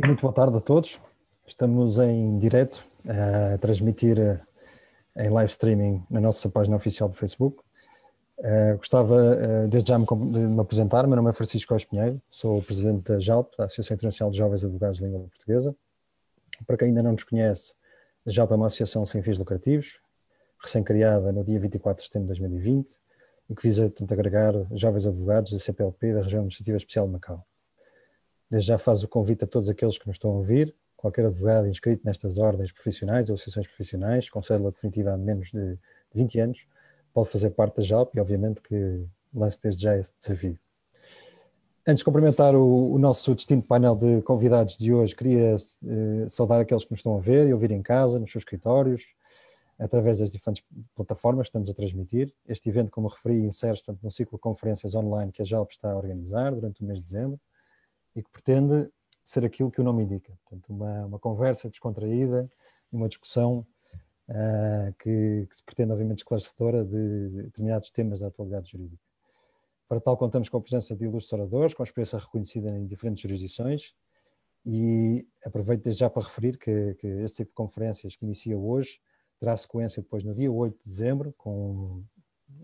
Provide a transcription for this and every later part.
Muito boa tarde a todos. Estamos em direto a transmitir em live streaming na nossa página oficial do Facebook. Gostava desde já de me apresentar. Meu nome é Francisco Costa Pinheiro, sou o presidente da JALP, da Associação Internacional de Jovens Advogados de Língua Portuguesa. Para quem ainda não nos conhece, a JALP é uma associação sem fins lucrativos, recém-criada no dia 24 de setembro de 2020 e que visa agregar jovens advogados da CPLP da Região Administrativa Especial de Macau. Desde já faz o convite a todos aqueles que nos estão a ouvir, qualquer advogado inscrito nestas ordens profissionais ou associações profissionais, com cédula definitiva há menos de 20 anos, pode fazer parte da JALP e obviamente que lance desde já esse desafio. Antes de cumprimentar o nosso distinto painel de convidados de hoje, queria saudar aqueles que nos estão a ver e ouvir em casa, nos seus escritórios, através das diferentes plataformas que estamos a transmitir. Este evento, como referi, insere-se num ciclo de conferências online que a JALP está a organizar durante o mês de dezembro e que pretende ser aquilo que o nome indica. Portanto, uma conversa descontraída, uma discussão que se pretende, obviamente, esclarecedora de determinados temas da atualidade jurídica. Para tal, contamos com a presença de ilustres oradores, com experiência reconhecida em diferentes jurisdições, e aproveito desde já para referir que este tipo de conferências que inicia hoje terá sequência depois no dia 8 de dezembro,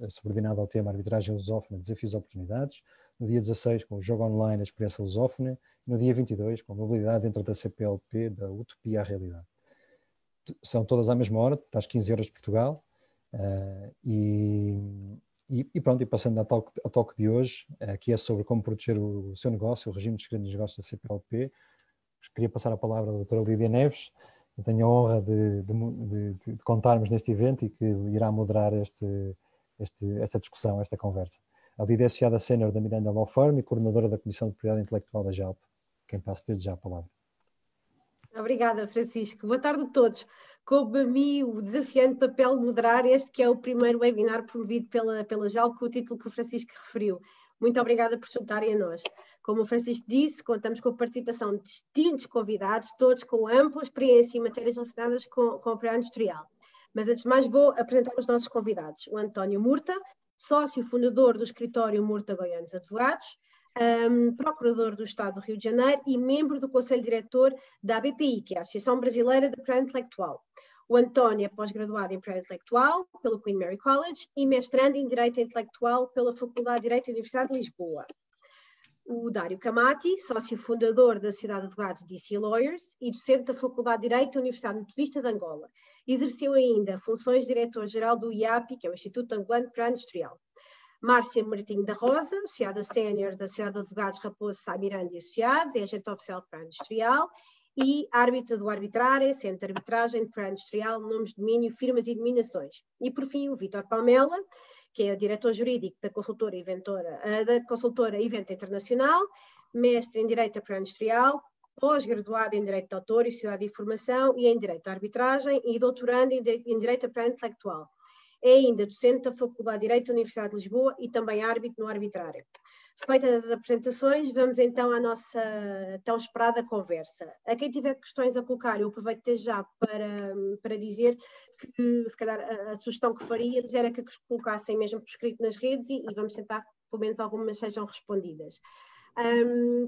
subordinado ao tema Arbitragem Lusófona, Desafios e Oportunidades, no dia 16 com o Jogo Online, a Experiência Lusófona, e no dia 22 com a Mobilidade dentro da CPLP, da Utopia à Realidade. São todas à mesma hora, às 15 horas de Portugal, e pronto, e passando ao toque de hoje, que é sobre como proteger o seu negócio, o regime de segredo dos negócios da CPLP. Queria passar a palavra à doutora Lídia Neves. Eu tenho a honra de contarmos neste evento e que irá moderar esta discussão, esta conversa. A Lídia é associada sénior da Miranda Law Firm e coordenadora da Comissão de Propriedade Intelectual da JALP. Quem passa desde já a palavra. Obrigada, Francisco. Boa tarde a todos. Coube a mim o desafiante papel de moderar este que é o primeiro webinar promovido pela JALP, com o título que o Francisco referiu. Muito obrigada por juntarem a nós. Como o Francisco disse, contamos com a participação de distintos convidados, todos com ampla experiência em matérias relacionadas com a propriedade industrial. Mas antes de mais vou apresentar os nossos convidados. O António Murta, sócio fundador do escritório Murta Goianos Advogados, procurador do Estado do Rio de Janeiro e membro do Conselho Diretor da ABPI, que é a Associação Brasileira de Propriedade Intelectual. O António é pós-graduado em Propriedade Intelectual pelo Queen Mary College e mestrando em Direito Intelectual pela Faculdade de Direito da Universidade de Lisboa. O Dário Camati, sócio fundador da Sociedade de Advogados DC Lawyers e docente da Faculdade de Direito da Universidade Metodista de Angola. Exerceu ainda funções de diretor-geral do IAPI, que é o Instituto Angolano de Propriedade Industrial. Márcia Martinho da Rosa, associada sénior da Sociedade de Advogados Raposo Sá Miranda e Associados, é agente oficial de propriedade industrial e árbitra do Arbitrare, Centro de Arbitragem de Propriedade Industrial, nomes de domínio, firmas e denominações. E, por fim, o Vítor Palmela, que é o diretor jurídico da consultora Evento Internacional, mestre em Direito da Propriedade Industrial, pós-graduado em Direito de Autor e Sociedade de Informação e em Direito da Arbitragem e doutorando em Direito da Propriedade Intelectual. É ainda docente da Faculdade de Direito da Universidade de Lisboa e também árbitro no Arbitrário. Feitas as apresentações, vamos então à nossa tão esperada conversa. A quem tiver questões a colocar, eu aproveito desde já para dizer que, se calhar, a sugestão que faria era que colocassem mesmo por escrito nas redes e vamos tentar que pelo menos algumas sejam respondidas.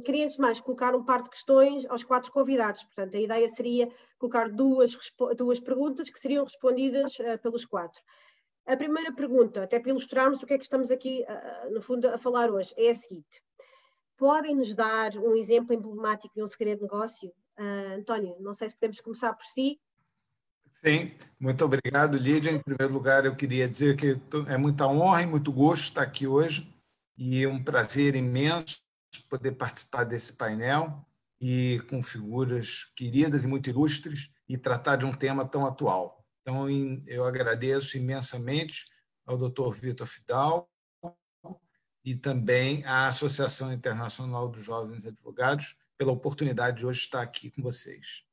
Queria, antes de mais, colocar um par de questões aos 4 convidados. Portanto, a ideia seria colocar duas perguntas que seriam respondidas pelos 4. A primeira pergunta, até para ilustrarmos o que é que estamos aqui, no fundo, a falar hoje, é a seguinte. Podem nos dar um exemplo emblemático de um segredo de negócio? António, não sei se podemos começar por si. Sim, muito obrigado, Lídia. Em primeiro lugar, eu queria dizer que é muita honra e muito gosto estar aqui hoje e um prazer imenso poder participar desse painel e com figuras queridas e muito ilustres e tratar de um tema tão atual. Então, eu agradeço imensamente ao Dr. Vítor Fidalgo e também à Associação Internacional dos Jovens Advogados pela oportunidade de hoje estar aqui com vocês.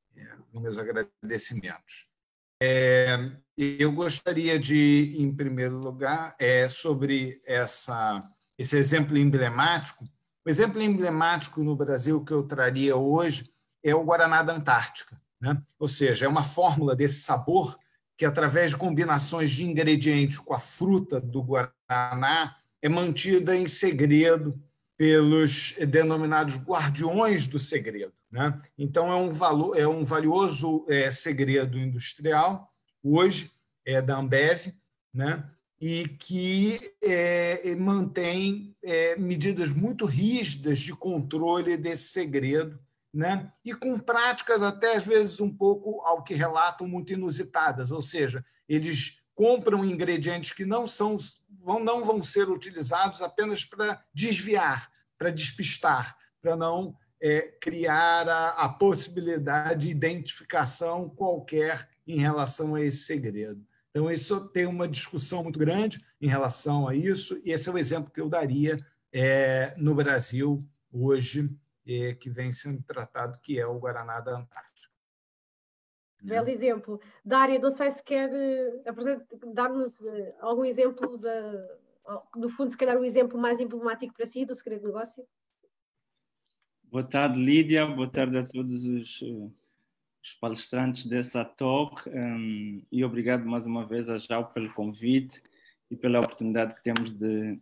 Meus agradecimentos. Eu gostaria de, em primeiro lugar, sobre esse exemplo emblemático. O exemplo emblemático no Brasil que eu traria hoje é o Guaraná da Antártica, né? Ou seja, é uma fórmula desse sabor que, através de combinações de ingredientes com a fruta do Guaraná, é mantida em segredo pelos denominados guardiões do segredo, né? Então, é um valioso segredo industrial, hoje, da Ambev, né? E que mantém medidas muito rígidas de controle desse segredo, né? E com práticas até, às vezes, um pouco, ao que relatam, muito inusitadas, ou seja, eles compram ingredientes que não vão ser utilizados apenas para desviar, para despistar, para não criar a possibilidade de identificação qualquer em relação a esse segredo. Então, isso tem uma discussão muito grande em relação a isso, e esse é o exemplo que eu daria no Brasil hoje, que vem sendo tratado, que é o Guaraná da Antártica. Belo exemplo. Dária, não sei se quer dar-nos algum exemplo, no fundo, se calhar o exemplo mais emblemático para si do segredo de negócio. Boa tarde, Lídia. Boa tarde a todos os palestrantes dessa talk, e obrigado mais uma vez a Jal pelo convite e pela oportunidade que temos de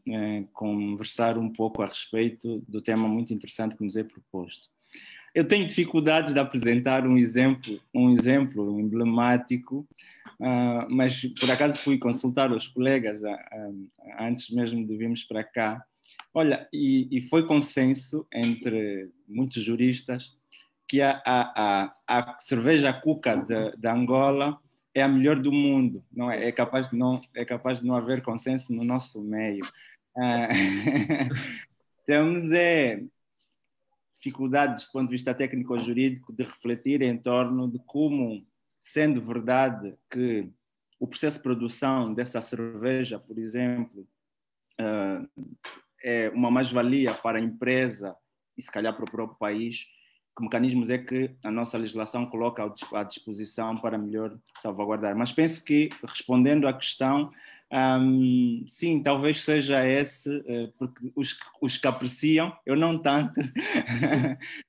conversar um pouco a respeito do tema muito interessante que nos é proposto. Eu tenho dificuldades de apresentar um exemplo emblemático, mas por acaso fui consultar os colegas antes mesmo de virmos para cá. Olha, e foi consenso entre muitos juristas que a cerveja Cuca de Angola é a melhor do mundo. Não é capaz de não haver consenso no nosso meio. Temos dificuldades do ponto de vista técnico-jurídico de refletir em torno de como, sendo verdade que o processo de produção dessa cerveja, por exemplo, é uma mais-valia para a empresa e se calhar para o próprio país, que mecanismos é que a nossa legislação coloca à disposição para melhor salvaguardar. Mas penso que, respondendo à questão, sim, talvez seja esse, porque os que apreciam, eu não tanto,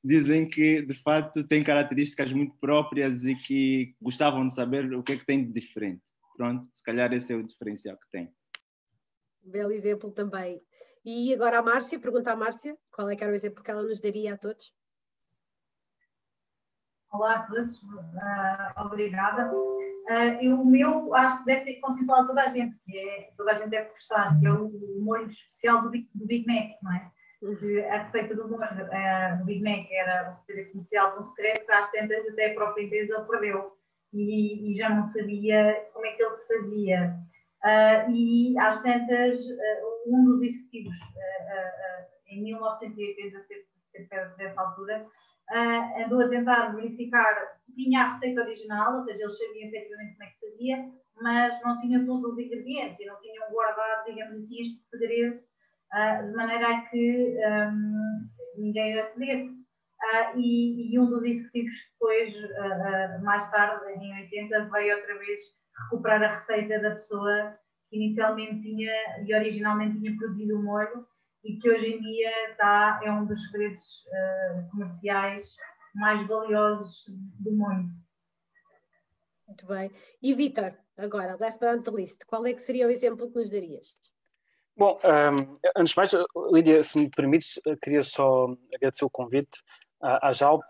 dizem que, de facto, tem características muito próprias e que gostavam de saber o que é que tem de diferente. Pronto, se calhar esse é o diferencial que tem. Belo exemplo também. E agora a Márcia, pergunta à Márcia, qual é que era o exemplo que ela nos daria a todos? Olá a todos, obrigada. O meu acho que deve ser consensual a toda a gente, toda a gente deve gostar, que é o molho especial do Big Mac, não é? A receita do molho do Big Mac era um segredo comercial de um secreto que às tantas até a própria empresa perdeu e já não sabia como é que ele se fazia. E às tantas, um dos executivos, em 1980, cerca dessa altura, andou a tentar verificar se tinha a receita original, ou seja, eles sabiam efetivamente como é que se fazia, mas não tinham todos os ingredientes e não tinham guardado, digamos assim, este segredo, de maneira a que ninguém acedesse. E um dos executivos depois, mais tarde, em 80, veio outra vez recuperar a receita da pessoa que inicialmente tinha e originalmente tinha produzido o molho e que hoje em dia é um dos segredos comerciais mais valiosos do mundo. Muito bem. E Vítor, agora, last but not least, qual é que seria o exemplo que nos darias? Bom, antes de mais, Lídia, se me permites, queria só agradecer o convite à JALP,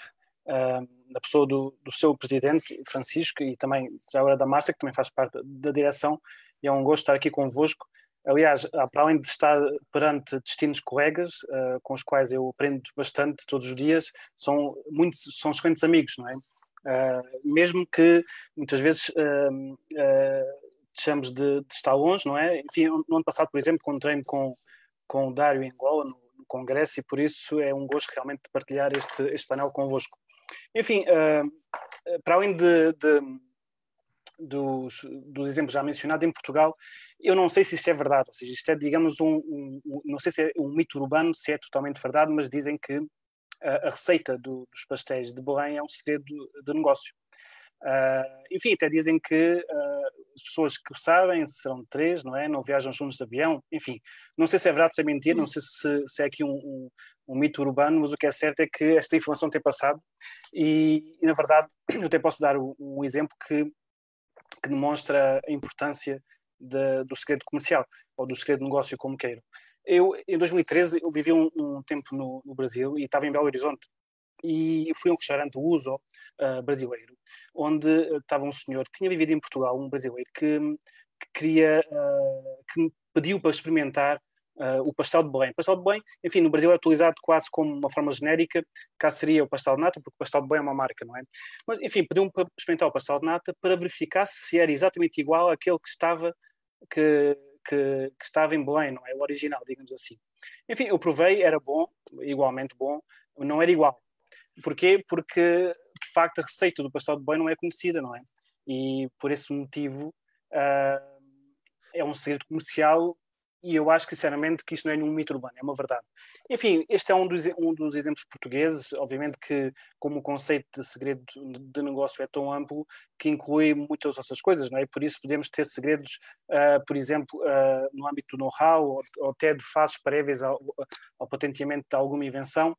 na pessoa do seu presidente, Francisco, e também já agora da Márcia, que também faz parte da direção, e é um gosto estar aqui convosco. Aliás, para além de estar perante distintos colegas, com os quais eu aprendo bastante todos os dias, são excelentes amigos, não é? Mesmo que muitas vezes deixamos de estar longe, não é? Enfim, no ano passado, por exemplo, encontrei-me com o Dário em Angola, no congresso, e por isso é um gosto realmente de partilhar este painel convosco. Enfim, para além dos exemplos já mencionados, em Portugal, eu não sei se isto é verdade, ou seja, isto é, digamos, não sei se é um mito urbano, se é totalmente verdade, mas dizem que a receita dos pastéis de Belém é um segredo de negócio. Enfim, até dizem que as pessoas que o sabem serão 3, não é? Não viajam juntos de avião, enfim, não sei se é verdade, se é mentira, não sei se é aqui um mito urbano, mas o que é certo é que esta informação tem passado e na verdade, eu até posso dar um exemplo que demonstra a importância do segredo comercial, ou do segredo de negócio, como queiram. Eu, em 2013, eu vivi um tempo no Brasil e estava em Belo Horizonte. e fui a um restaurante Uso brasileiro, onde estava um senhor que tinha vivido em Portugal, um brasileiro, que me pediu para experimentar o pastel de Belém. O pastel de Belém, enfim, no Brasil é utilizado quase como uma forma genérica, cá seria o pastel de nata, porque o pastel de Belém é uma marca, não é? Mas, enfim, pediu-me para experimentar o pastel de nata para verificar se era exatamente igual àquele que estava em Belém, não é? O original, digamos assim. Enfim, eu provei, era bom, igualmente bom, não era igual. Porquê? Porque, de facto, a receita do pastel de Belém não é conhecida, não é? E, por esse motivo, é um segredo comercial e eu acho, sinceramente, que isto não é nenhum mito urbano, é uma verdade. Enfim, este é um dos exemplos portugueses, obviamente que como o conceito de segredo de negócio é tão amplo, que inclui muitas outras coisas, não é? Por isso podemos ter segredos, por exemplo, no âmbito do know-how, ou até de fases prévias ao patenteamento de alguma invenção,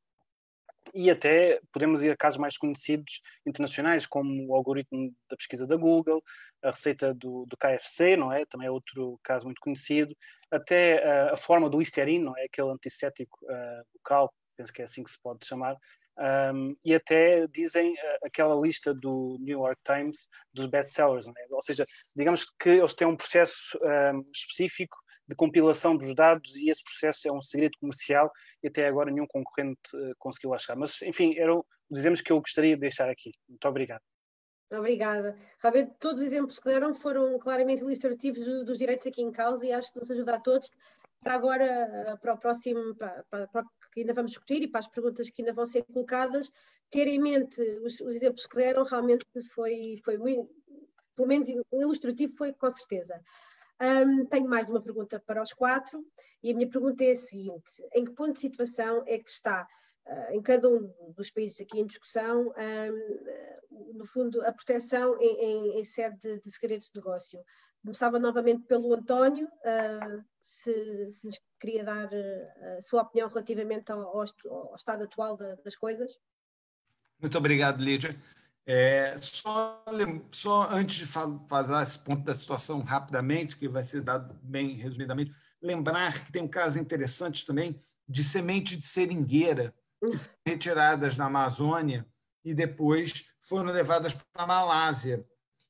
e até podemos ir a casos mais conhecidos internacionais, como o algoritmo da pesquisa da Google, a receita do KFC, não é? Também é outro caso muito conhecido, até a forma do Listerine, não é? Aquele antisséptico bucal, penso que é assim que se pode chamar, e até dizem aquela lista do New York Times dos best-sellers, não é? Ou seja, digamos que eles têm um processo específico de compilação dos dados e esse processo é um segredo comercial e até agora nenhum concorrente conseguiu lá chegar. Mas, enfim, eram os exemplos que eu gostaria de deixar aqui. Muito obrigado. Obrigada. Realmente, todos os exemplos que deram foram claramente ilustrativos dos direitos aqui em causa e acho que nos ajuda a todos para agora, para o próximo, para que ainda vamos discutir e para as perguntas que ainda vão ser colocadas, ter em mente os exemplos que deram, realmente foi muito, pelo menos ilustrativo foi com certeza. Tenho mais uma pergunta para os quatro e a minha pergunta é a seguinte: em que ponto de situação é que está em cada um dos países aqui em discussão, no fundo, a proteção em sede de segredos de negócio? Começava novamente pelo António, se nos queria dar a sua opinião relativamente ao estado atual das coisas. Muito obrigado, Lídia. Só antes de fazer esse ponto da situação rapidamente, que vai ser dado bem resumidamente, lembrar que tem um caso interessante também de semente de seringueira que foram retiradas na Amazônia e depois foram levadas para a Malásia.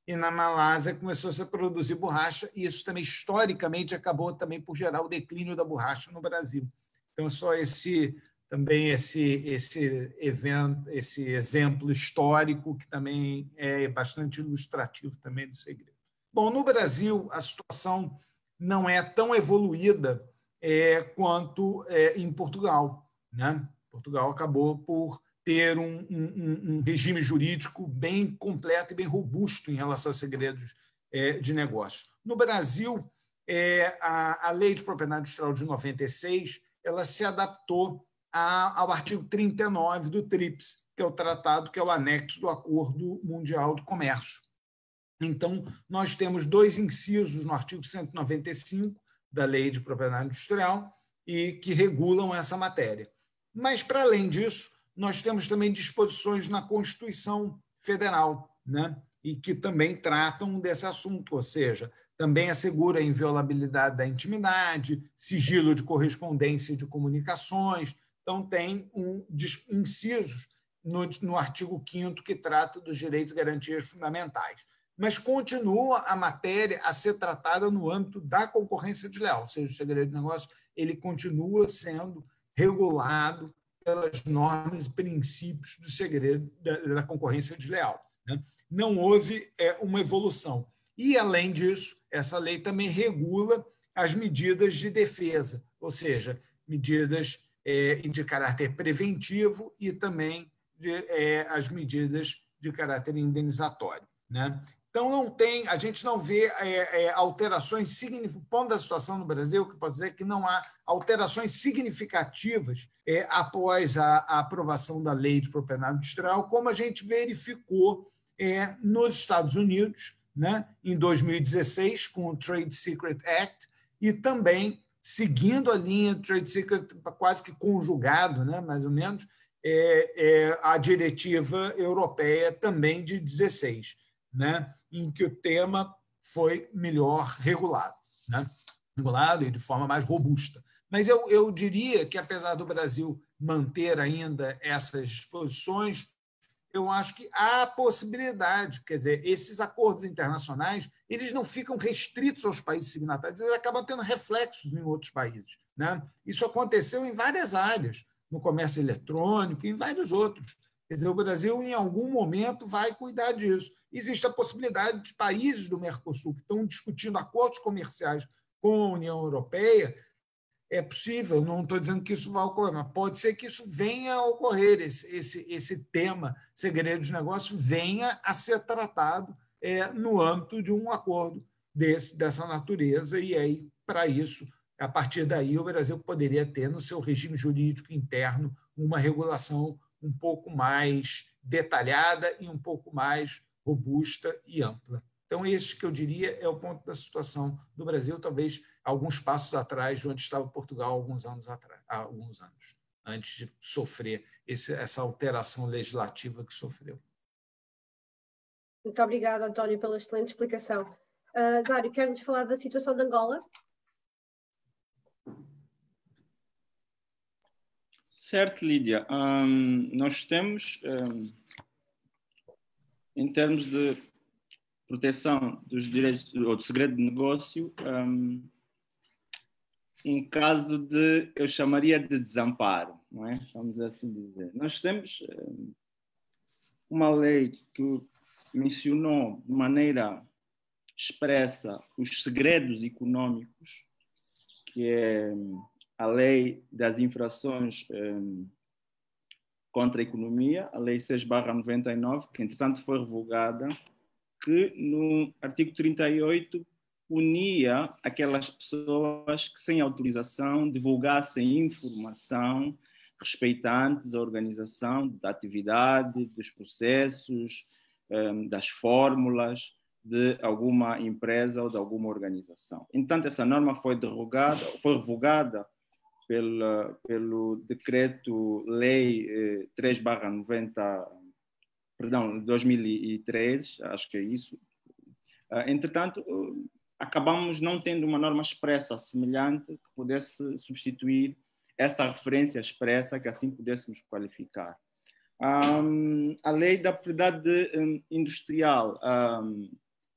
E na Malásia começou-se a produzir borracha e isso também, historicamente, acabou também por gerar o declínio da borracha no Brasil. Então, só esse exemplo histórico que também é bastante ilustrativo também do segredo. Bom, no Brasil, a situação não é tão evoluída quanto em Portugal, né? Portugal acabou por ter um regime jurídico bem completo e bem robusto em relação aos segredos de negócio. No Brasil, a Lei de Propriedade Industrial de 96, ela se adaptou ao artigo 39 do TRIPS, que é o tratado, que é o anexo do Acordo Mundial do Comércio. Então, nós temos dois incisos no artigo 195 da Lei de Propriedade Industrial e que regulam essa matéria. Mas, para além disso, nós temos também disposições na Constituição Federal, né? E que também tratam desse assunto, ou seja, também assegura a inviolabilidade da intimidade, sigilo de correspondência de comunicações. Então, tem incisos no artigo 5º que trata dos direitos e garantias fundamentais. Mas continua a matéria a ser tratada no âmbito da concorrência desleal, ou seja, o segredo de negócio ele continua sendo regulado pelas normas e princípios do segredo da concorrência desleal, né? Não houve uma evolução. E, além disso, essa lei também regula as medidas de defesa, ou seja, medidas de caráter preventivo e também as medidas de caráter indenizatório, né? Então, a gente não vê alterações significativas. O ponto da situação no Brasil, que pode dizer que não há alterações significativas após a aprovação da Lei de Propriedade Industrial, como a gente verificou nos Estados Unidos, né, em 2016, com o Trade Secret Act, e também, seguindo a linha do Trade Secret, quase que conjugado, né, mais ou menos, a diretiva europeia também de 16, né, em que o tema foi melhor regulado, né? regulado e de forma mais robusta. Mas eu diria que, apesar do Brasil manter ainda essas disposições, eu acho que há possibilidade, quer dizer, esses acordos internacionais, eles não ficam restritos aos países signatários, eles acabam tendo reflexos em outros países, né? Isso aconteceu em várias áreas, no comércio eletrônico, em vários outros. Quer dizer, o Brasil, em algum momento, vai cuidar disso. Existe a possibilidade de países do Mercosul que estão discutindo acordos comerciais com a União Europeia. É possível, não estou dizendo que isso vai ocorrer, mas pode ser que isso venha a ocorrer, esse tema, segredo de negócio, venha a ser tratado no âmbito de um acordo dessa natureza, e aí, para isso, a partir daí, o Brasil poderia ter no seu regime jurídico interno uma regulação um pouco mais detalhada e um pouco mais robusta e ampla. Então, esse que eu diria é o ponto da situação do Brasil, talvez alguns passos atrás de onde estava Portugal há alguns anos, antes de sofrer essa alteração legislativa que sofreu. Muito obrigada, António, pela excelente explicação. Dário, quer-nos falar da situação de Angola? Certo, Lídia. Nós temos, em termos de proteção dos direitos ou de segredo de negócio, um caso de, eu chamaria de desamparo, não é? Vamos assim dizer. Nós temos uma lei que mencionou de maneira expressa os segredos econômicos, que é a lei das infrações contra a economia, a lei 6/99, que entretanto foi revogada, que no artigo 38 punia aquelas pessoas que sem autorização divulgassem informação respeitantes à organização da atividade, dos processos, das fórmulas de alguma empresa ou de alguma organização. Entanto, essa norma foi revogada pelo decreto-lei 2003, acho que é isso. Entretanto, acabamos não tendo uma norma expressa semelhante que pudesse substituir essa referência expressa, que assim pudéssemos qualificar. A lei da propriedade industrial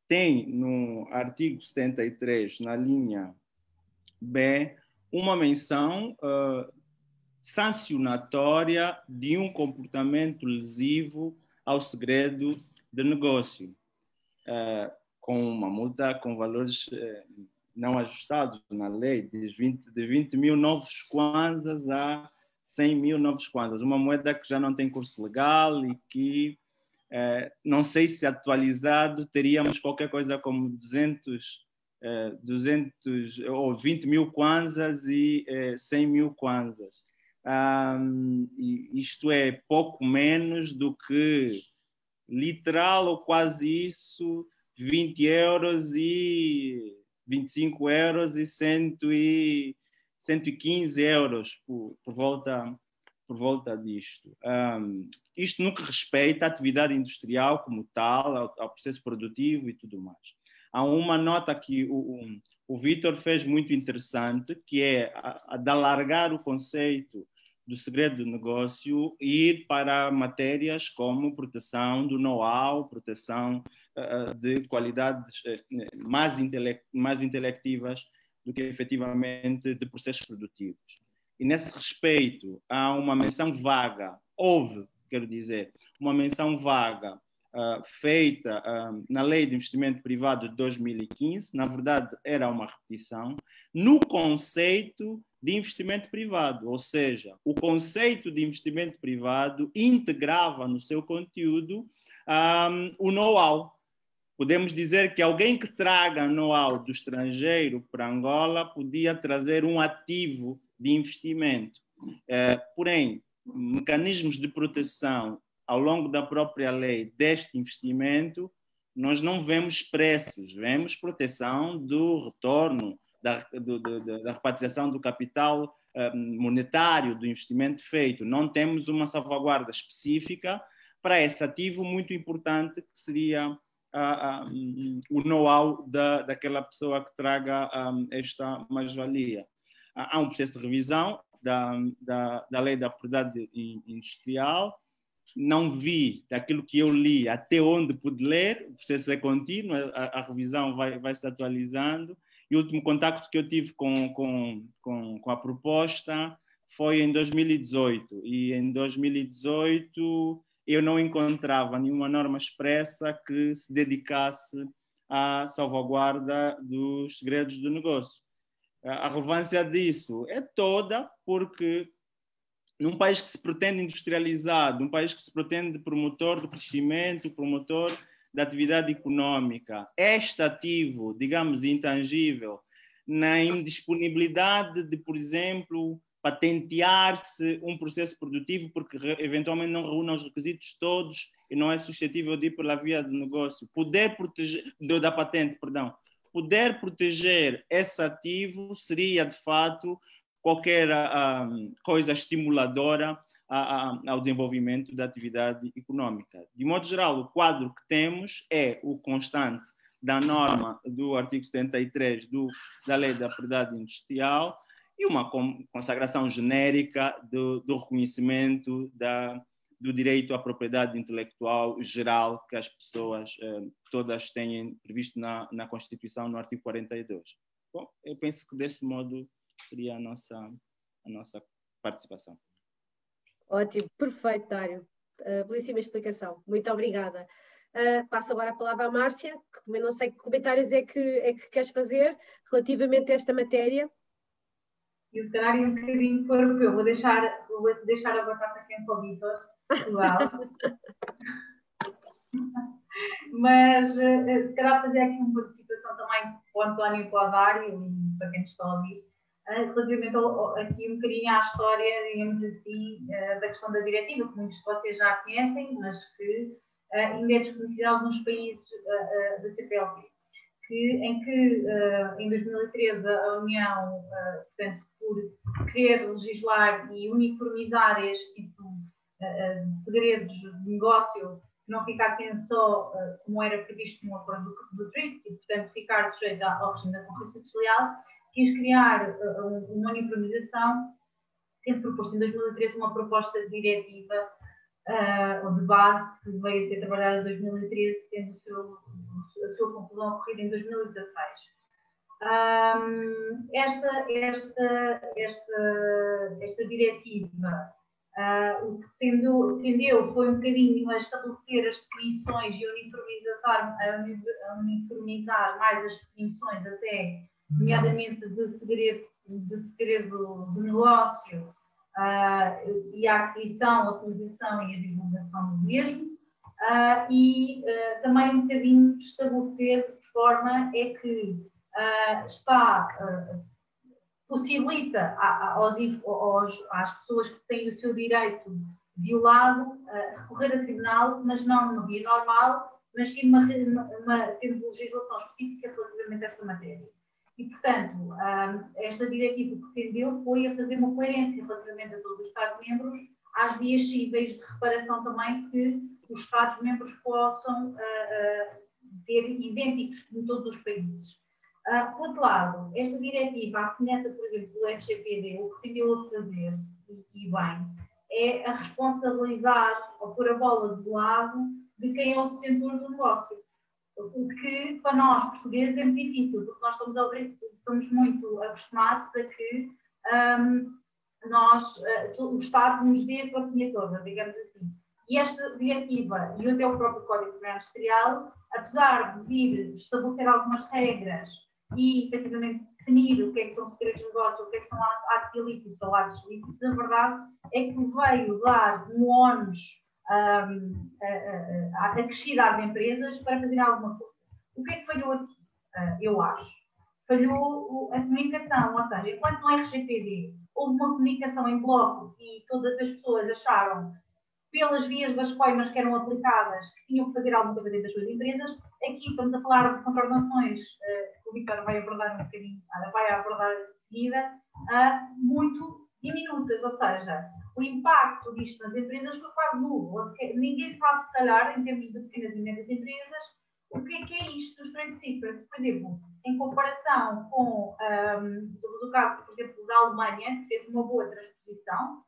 tem no artigo 73, na linha B, uma menção sancionatória de um comportamento lesivo ao segredo de negócio, com uma multa com valores não ajustados na lei, de 20 mil novos kwanzas a 100 mil novos kwanzas, uma moeda que já não tem curso legal e que, não sei se atualizado, teríamos qualquer coisa como 200 ou 20 mil kwanzas e 100 mil kwanzas. Isto é pouco menos do que, literal ou quase isso, 20 euros e 25 euros e 115 euros por volta disto. Isto no que respeita à atividade industrial como tal, ao processo produtivo e tudo mais. Há uma nota que o Vítor fez muito interessante, que é a de alargar o conceito do segredo de negócio e ir para matérias como proteção do know-how, proteção de qualidades mais intelectivas do que efetivamente de processos produtivos. E nesse respeito há uma menção vaga, uma menção vaga feita na Lei de Investimento Privado de 2015, na verdade era uma repetição, no conceito de investimento privado, ou seja, o conceito de investimento privado integrava no seu conteúdo o know-how. Podemos dizer que alguém que traga know-how do estrangeiro para Angola podia trazer um ativo de investimento. Porém, mecanismos de proteção ao longo da própria lei deste investimento, nós não vemos expressos, vemos proteção do retorno, da repatriação do capital monetário do investimento feito. Não temos uma salvaguarda específica para esse ativo muito importante que seria o know-how daquela pessoa que traga esta mais-valia. Há um processo de revisão da lei da propriedade industrial. Não vi daquilo que eu li até onde pude ler, o processo é contínuo, a revisão vai se atualizando. E o último contacto que eu tive com a proposta foi em 2018. E em 2018 eu não encontrava nenhuma norma expressa que se dedicasse à salvaguarda dos segredos do negócio. A relevância disso é toda, porque num país que se pretende industrializado, num país que se pretende promotor do crescimento, promotor da atividade econômica, este ativo, digamos, intangível, na indisponibilidade de, por exemplo, patentear-se um processo produtivo porque eventualmente não reúne os requisitos todos e não é suscetível de ir pela via do negócio. Poder proteger, da patente, perdão. Poder proteger esse ativo seria, de fato, qualquer coisa estimuladora ao desenvolvimento da atividade econômica. De modo geral, o quadro que temos é o constante da norma do artigo 73 da Lei da Propriedade Industrial e uma consagração genérica do reconhecimento do direito à propriedade intelectual geral que as pessoas todas têm previsto na Constituição, no artigo 42. Bom, eu penso que desse modo seria a nossa participação. Ótimo, perfeito, Dário. Belíssima explicação. Muito obrigada. Passo agora a palavra à Márcia, que não sei que comentários é que queres fazer relativamente a esta matéria. E o cenário é um bocadinho europeu. Vou deixar a batata quente ao Vítor, Portugal. Mas se calhar fazer aqui uma participação também para o António e para o Dário e para quem está a ouvir, relativamente aqui um bocadinho à história, digamos assim, da questão da diretiva, que muitos de vocês já conhecem, mas que ainda é desconhecida em alguns países da CPLP, em que em 2013 a União, portanto, por querer legislar e uniformizar este tipo de segredos de negócio, que não ficassem só como era previsto no acordo do TRIPS e, portanto, ficar sujeito ao regime da concorrência desleal, quis criar uma uniformização, sendo proposto em 2013 uma proposta de diretiva ou de base que veio a ser trabalhada em 2013, tendo a sua conclusão ocorrida em 2016. Esta diretiva, o que tendeu foi um bocadinho a estabelecer as definições e a uniformizar mais as definições, até nomeadamente de segredo do negócio e a aquisição, a utilização e a divulgação do mesmo, e também um bocadinho estabelecer de que forma é que possibilita às pessoas que têm o seu direito violado recorrer a tribunal, mas não no via normal, mas sim tendo legislação específica relativamente a esta matéria. E, portanto, esta diretiva que pretendeu foi a fazer uma coerência relativamente a todos os Estados-membros, às vias cíveis de reparação também que os Estados-membros possam ter idênticos em todos os países. Por outro lado, esta diretiva, à semelhança, por exemplo, do RGPD, o que pretendeu fazer, e bem, é a responsabilizar ou pôr a bola do lado de quem é o detentor do negócio. O que, para nós, portugueses, é muito difícil, porque nós estamos muito acostumados a que o Estado nos dê a partilha toda, digamos assim. E esta diretiva, e até o próprio Código Industrial, apesar de vir estabelecer algumas regras e, efetivamente, definir o que é que são segredos de negócio, o que é que são atos ilícitos ou atos ilícitos, a verdade é que veio dar um ónus acrescida às empresas para fazer alguma coisa. O que é que falhou aqui? Eu acho. Falhou a comunicação, ou seja, enquanto no RGPD houve uma comunicação em bloco e todas as pessoas acharam, pelas vias das coimas que eram aplicadas, que tinham que fazer alguma coisa dentro das suas empresas, aqui estamos a falar de contraordenações, que o Vítor vai abordar um bocadinho, vai abordar de seguida, muito diminutas, ou seja, o impacto disto nas empresas foi quase nulo. Ninguém sabe, se calhar, em termos de pequenas e médias empresas, O que é isto dos trade secrets? Por exemplo, em comparação com o caso, por exemplo, da Alemanha, que fez uma boa transposição,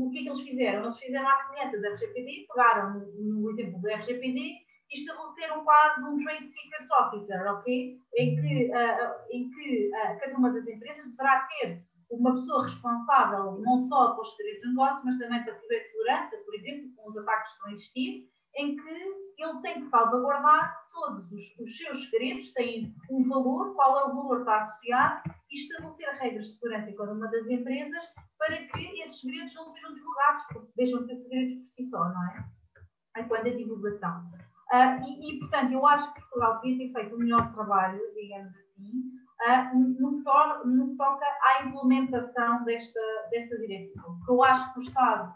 o que é que eles fizeram? Eles fizeram a semelhança da RGPD, pegaram no exemplo do RGPD e estabeleceram quase um Trade Secrets Officer, ok? Em que cada uma das empresas deverá ter uma pessoa responsável não só pelos segredos de negócio, mas também pela cibersegurança, por exemplo, com os ataques que estão a existir, em que ele tem que salvaguardar todos os seus segredos, têm um valor, qual é o valor que está associado, e estabelecer regras de segurança em cada uma das empresas para que esses segredos não sejam divulgados, porque deixam de ser segredos por si só, não é? Quando a divulgação. Portanto, eu acho que Portugal podia ter feito o melhor trabalho, digamos assim, no que toca à implementação desta diretiva. O que eu acho que o Estado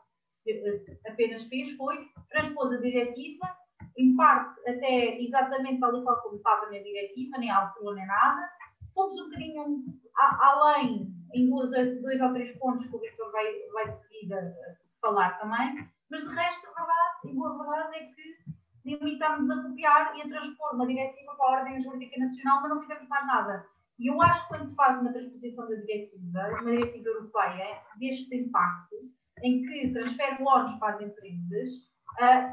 apenas fez foi transpôs a diretiva, em parte até exatamente tal e qual como estava na diretiva, nem alterou nem nada. Fomos um bocadinho além em dois ou três pontos que o Vítor vai de seguida falar também, mas de resto a boa verdade é que limitámos a copiar e a transpor uma diretiva para a ordem jurídica nacional, mas não fizemos mais nada. E eu acho que quando se faz uma transposição da diretiva, uma diretiva europeia, deste impacto, em que transfere ónus para as empresas,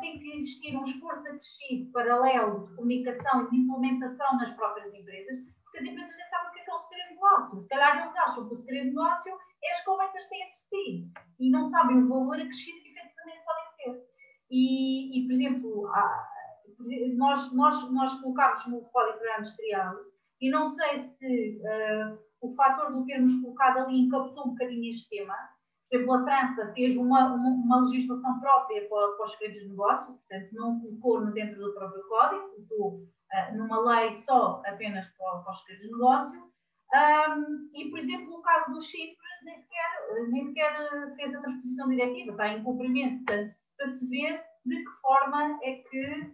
tem que existir um esforço acrescido paralelo de comunicação e de implementação nas próprias empresas, porque as empresas nem sabem o que é o segredo de negócio. Se calhar eles acham que o segredo de negócio é as conversas que têm entre si e não sabem o valor acrescido que efetivamente podem ter. Por exemplo, nós colocámos no Código Penal Industrial e não sei se o fator de o termos colocado ali encapsulou um bocadinho este tema. Por exemplo, a França fez uma legislação própria para os segredos de negócio, portanto, não colocou dentro do próprio código, colocou numa lei só apenas para os segredos de negócio. Por exemplo, o caso do Chipre nem sequer fez a transposição diretiva, está em cumprimento, portanto, para se ver de que forma é que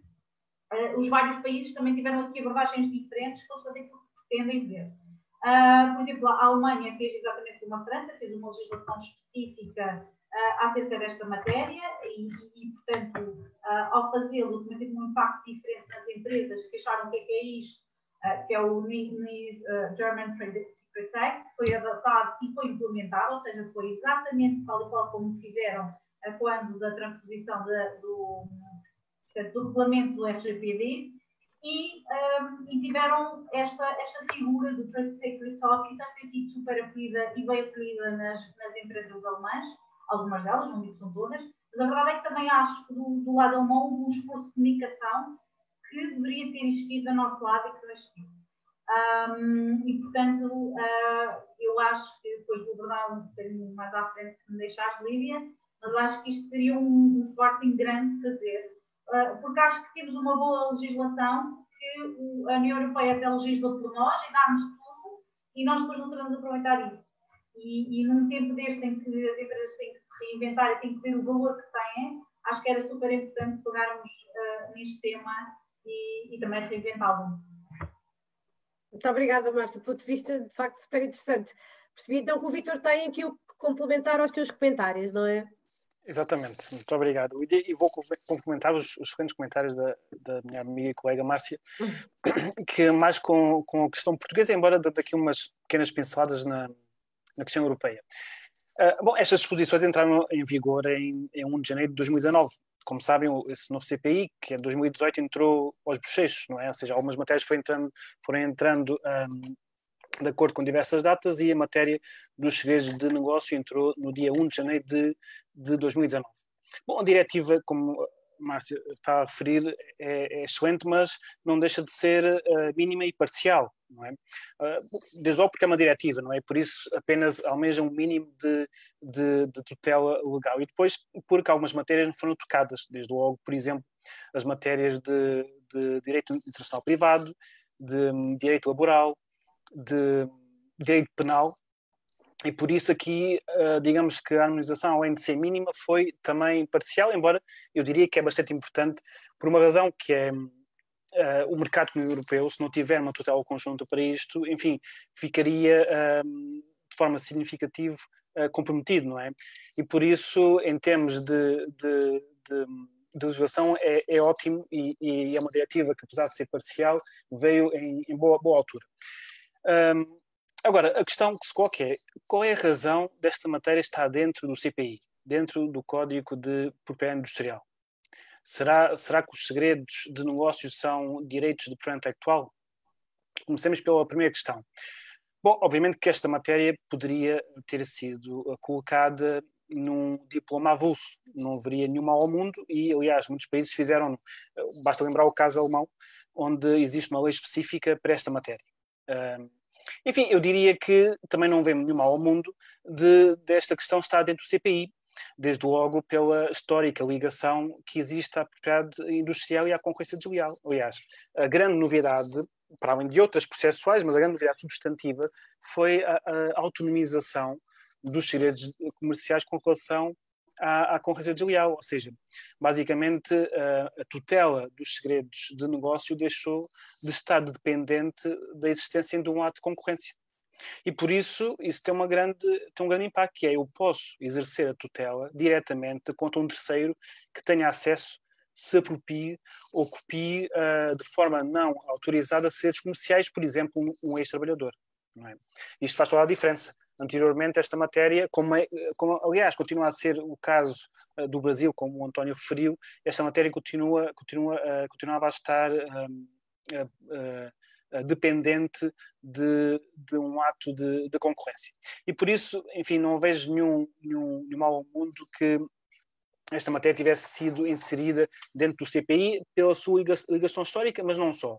os vários países também tiveram aqui abordagens diferentes que eles fazem aquilo que pretendem ver. Por exemplo, a Alemanha fez exatamente como a França, fez uma legislação específica acerca desta matéria e portanto, ao fazê-lo, também teve um impacto diferente nas empresas que acharam que é isto, que é o German Trade Secret Act, foi adaptado e foi implementado, ou seja, foi exatamente tal e qual como fizeram quando da transposição do regulamento do RGPD e tiveram esta figura do Trade Secret Officer que tem sido super acolhida e bem acolhida nas empresas alemãs, algumas delas, não digo que são todas, mas a verdade é que também acho que do lado alemão houve um esforço de comunicação que deveria ter existido do nosso lado e que não existiu. Portanto, eu acho que depois vou abordar um bocadinho mais à frente se me deixares, Lídia, mas acho que isto seria um esforço grande de fazer, porque acho que temos uma boa legislação, que a União Europeia até legisla por nós e dá-nos tudo, e nós depois não sabemos aproveitar isso. E num tempo deste em que as empresas têm que se reinventar e têm que ver o valor que têm, acho que era super importante pegarmos neste tema e também reinventá-lo. Muito obrigada, Márcia, ponto de vista de facto super interessante. Percebi então que o Vítor tem aqui o que complementar aos teus comentários, não é? Exatamente, muito obrigado. E vou complementar os excelentes comentários da minha amiga e colega Márcia, que mais com a questão portuguesa, embora daqui umas pequenas pinceladas na questão europeia. Bom, estas disposições entraram em vigor em 1 de janeiro de 2019. Como sabem, esse novo CPI, que em 2018 entrou aos bochechos, não é? Ou seja, algumas matérias foram entrando de acordo com diversas datas e a matéria dos segredos de negócio entrou no dia 1 de janeiro de 2019. Bom, a diretiva, como a Márcia está a referir, é excelente, mas não deixa de ser mínima e parcial, não é? Desde logo porque é uma diretiva, não é? Por isso apenas almeja um mínimo de tutela legal. E depois porque algumas matérias não foram tocadas, desde logo, por exemplo, as matérias de direito internacional privado, de direito laboral, de direito penal, e por isso aqui, digamos que a harmonização, além de ser mínima, foi também parcial, embora eu diria que é bastante importante, por uma razão que é o mercado europeu, se não tiver uma tutela conjunta para isto, enfim, ficaria de forma significativa comprometido, não é? E por isso, em termos de de legislação é ótimo e é uma diretiva que, apesar de ser parcial, veio em boa altura. Agora, a questão que se coloca é: qual é a razão desta matéria estar dentro do CPI, dentro do Código de Propriedade Industrial? Será que os segredos de negócios são direitos de propriedade intelectual? Comecemos pela primeira questão. Bom, obviamente que esta matéria poderia ter sido colocada num diploma avulso, não haveria nenhum mal ao mundo e, aliás, muitos países fizeram. Basta lembrar o caso alemão, onde existe uma lei específica para esta matéria. Enfim, eu diria que também não vemos nenhum mal ao mundo desta questão estar dentro do CPI, desde logo pela histórica ligação que existe à propriedade industrial e à concorrência desleal. Aliás, a grande novidade, para além de outras processuais, mas a grande novidade substantiva, foi a autonomização dos segredos comerciais com relação à concorrência desleal. Ou seja, basicamente a tutela dos segredos de negócio deixou de estar dependente da existência de um ato de concorrência. E por isso tem um grande impacto, que é: eu posso exercer a tutela diretamente contra um terceiro que tenha acesso, se apropie ou copie de forma não autorizada segredos comerciais, por exemplo, um ex-trabalhador. Não é? Isto faz toda a diferença. Anteriormente, esta matéria, como aliás continua a ser o caso do Brasil, como o António referiu, esta matéria continuava a estar dependente de um ato de concorrência. E por isso, enfim, não vejo nenhum mal ao mundo que esta matéria tivesse sido inserida dentro do CPI pela sua ligação histórica, mas não só.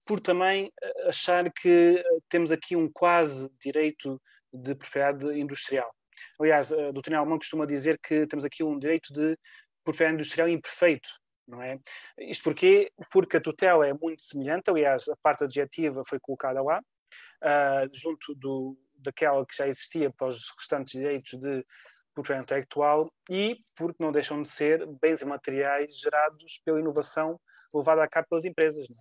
Por também achar que temos aqui um quase direito de propriedade industrial. Aliás, a doutrina alemã costuma dizer que temos aqui um direito de propriedade industrial imperfeito. Não é? Isto porquê? Porque a tutela é muito semelhante, aliás, a parte adjetiva foi colocada lá, junto daquela que já existia para os restantes direitos de propriedade intelectual, e porque não deixam de ser bens e materiais gerados pela inovação levada a cabo pelas empresas. Não é?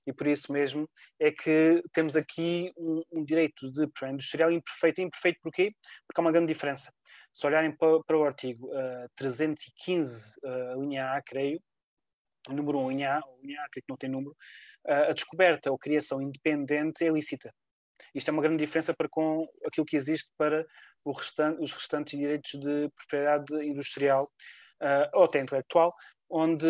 E por isso mesmo é que temos aqui um direito de propriedade industrial imperfeito. Imperfeito porquê? Porque há uma grande diferença. Se olharem para o artigo 315, linha A, creio, número 1, linha A, creio que não tem número, a descoberta ou criação independente é lícita. Isto é uma grande diferença para com aquilo que existe para os restantes direitos de propriedade industrial ou até intelectual, onde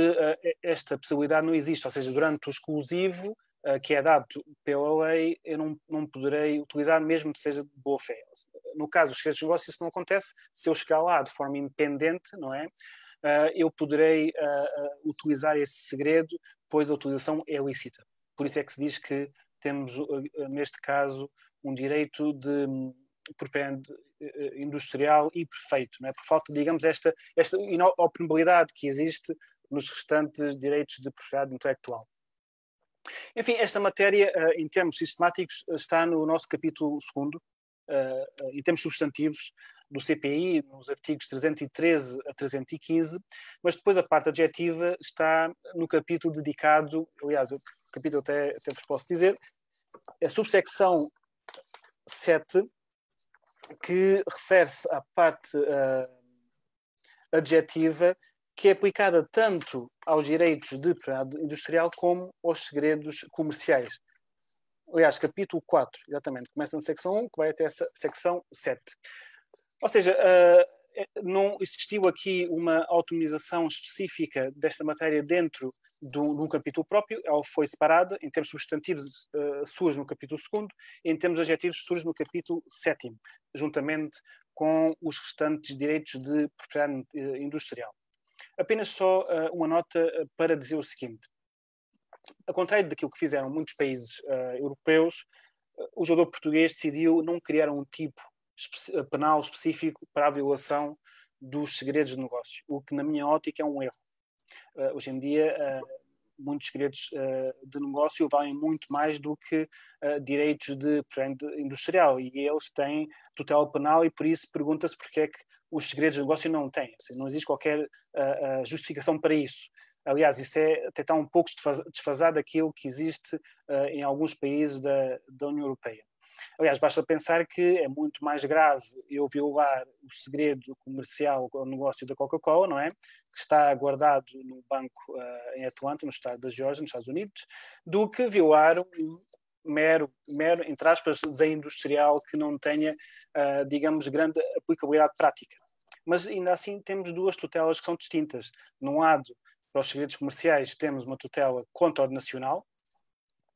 esta possibilidade não existe. Ou seja, durante o exclusivo que é dado pela lei, eu não poderei utilizar, mesmo que seja de boa fé. No caso dos segredos de negócio, isso não acontece. Se eu chegar lá de forma independente, não é? Eu poderei utilizar esse segredo, pois a utilização é lícita. Por isso é que se diz que temos, neste caso, um direito de propriedade industrial imperfeito, não é? Por falta, digamos, esta inoperabilidade que existe nos restantes direitos de propriedade intelectual. Enfim, esta matéria, em termos sistemáticos, está no nosso capítulo 2, em termos substantivos, do CPI, nos artigos 313 a 315, mas depois a parte adjetiva está no capítulo dedicado, aliás, o capítulo até vos posso dizer, a subsecção 7, que refere-se à parte adjetiva, que é aplicada tanto aos direitos de propriedade industrial como aos segredos comerciais. Aliás, capítulo 4, exatamente, começa na secção 1, que vai até a secção 7. Ou seja, não existiu aqui uma autonomização específica desta matéria dentro de um capítulo próprio. Ela foi separada. Em termos substantivos, surge no capítulo 2, e em termos adjetivos, surge no capítulo 7, juntamente com os restantes direitos de propriedade industrial. Apenas só uma nota para dizer o seguinte: ao contrário daquilo que fizeram muitos países europeus, o legislador português decidiu não criar um tipo penal específico para a violação dos segredos de negócio, o que, na minha ótica, é um erro. Hoje em dia, muitos segredos de negócio valem muito mais do que direitos de propriedade industrial, e eles têm tutela penal, e por isso pergunta-se porque é que os segredos de negócio não têm. Seja, não existe qualquer justificação para isso. Aliás, isso até está um pouco desfasado daquilo que existe em alguns países da União Europeia. Aliás, basta pensar que é muito mais grave eu violar o segredo comercial ou negócio da Coca-Cola, não é? Que está guardado no banco em Atlanta, no estado da Geórgia, nos Estados Unidos, do que violar um mero, entre aspas, desenho industrial que não tenha, digamos, grande aplicabilidade prática. Mas ainda assim temos duas tutelas que são distintas. Num lado, para os segredos comerciais, temos uma tutela contra o nacional.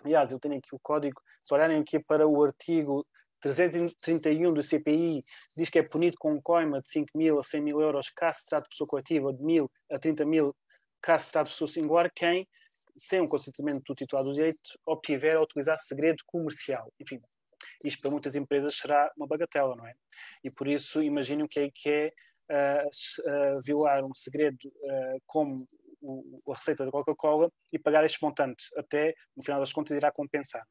Aliás, eu tenho aqui o código, se olharem aqui para o artigo 331 do CPI, diz que é punido com um coima de 5.000 a 100.000 euros caso se trate de pessoa coletiva, ou de 1.000 a 30.000 caso se trate de pessoa singular, quem, sem um consentimento do titular do direito, obtiver a utilizar segredo comercial. Enfim, isto para muitas empresas será uma bagatela, não é? E por isso imaginem o que é violar um segredo como a receita da Coca-Cola e pagar estes montantes, até, no final das contas, irá compensar.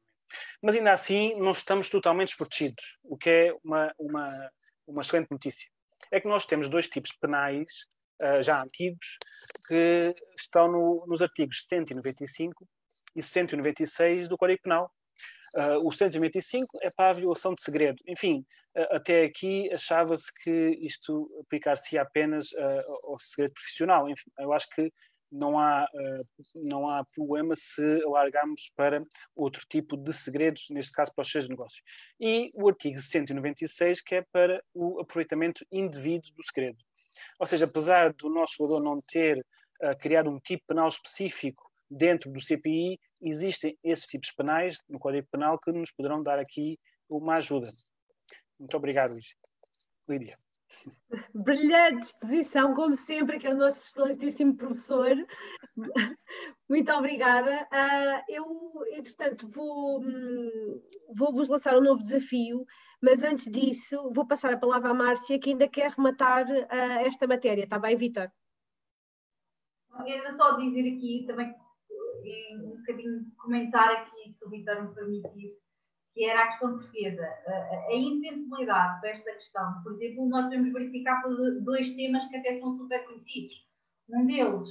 Mas ainda assim não estamos totalmente desprotegidos, o que é uma excelente notícia. É que nós temos dois tipos penais já antigos que estão nos artigos 195 e 196 do Código Penal. O 195 é para a violação de segredo. Enfim, até aqui achava-se que isto aplicar-se apenas ao segredo profissional. Enfim, eu acho que não há problema se alargarmos para outro tipo de segredos, neste caso para os seus negócios. E o artigo 196, que é para o aproveitamento indevido do segredo. Ou seja, apesar do nosso jogador não ter criado um tipo penal específico dentro do CPI, existem esses tipos penais no Código Penal que nos poderão dar aqui uma ajuda. Muito obrigado, Lídia. Brilhante exposição, como sempre, que é o nosso excelentíssimo professor. Muito obrigada. Eu, entretanto, vou-vos lançar um novo desafio, mas antes disso vou passar a palavra à Márcia, que ainda quer rematar esta matéria. Está bem, Vítor? Era só dizer aqui também, um bocadinho comentar aqui, se o Vítor me permitir, que era a questão portuguesa. A insensibilidade desta questão, por exemplo, nós podemos verificar por dois temas que até são super conhecidos. Um deles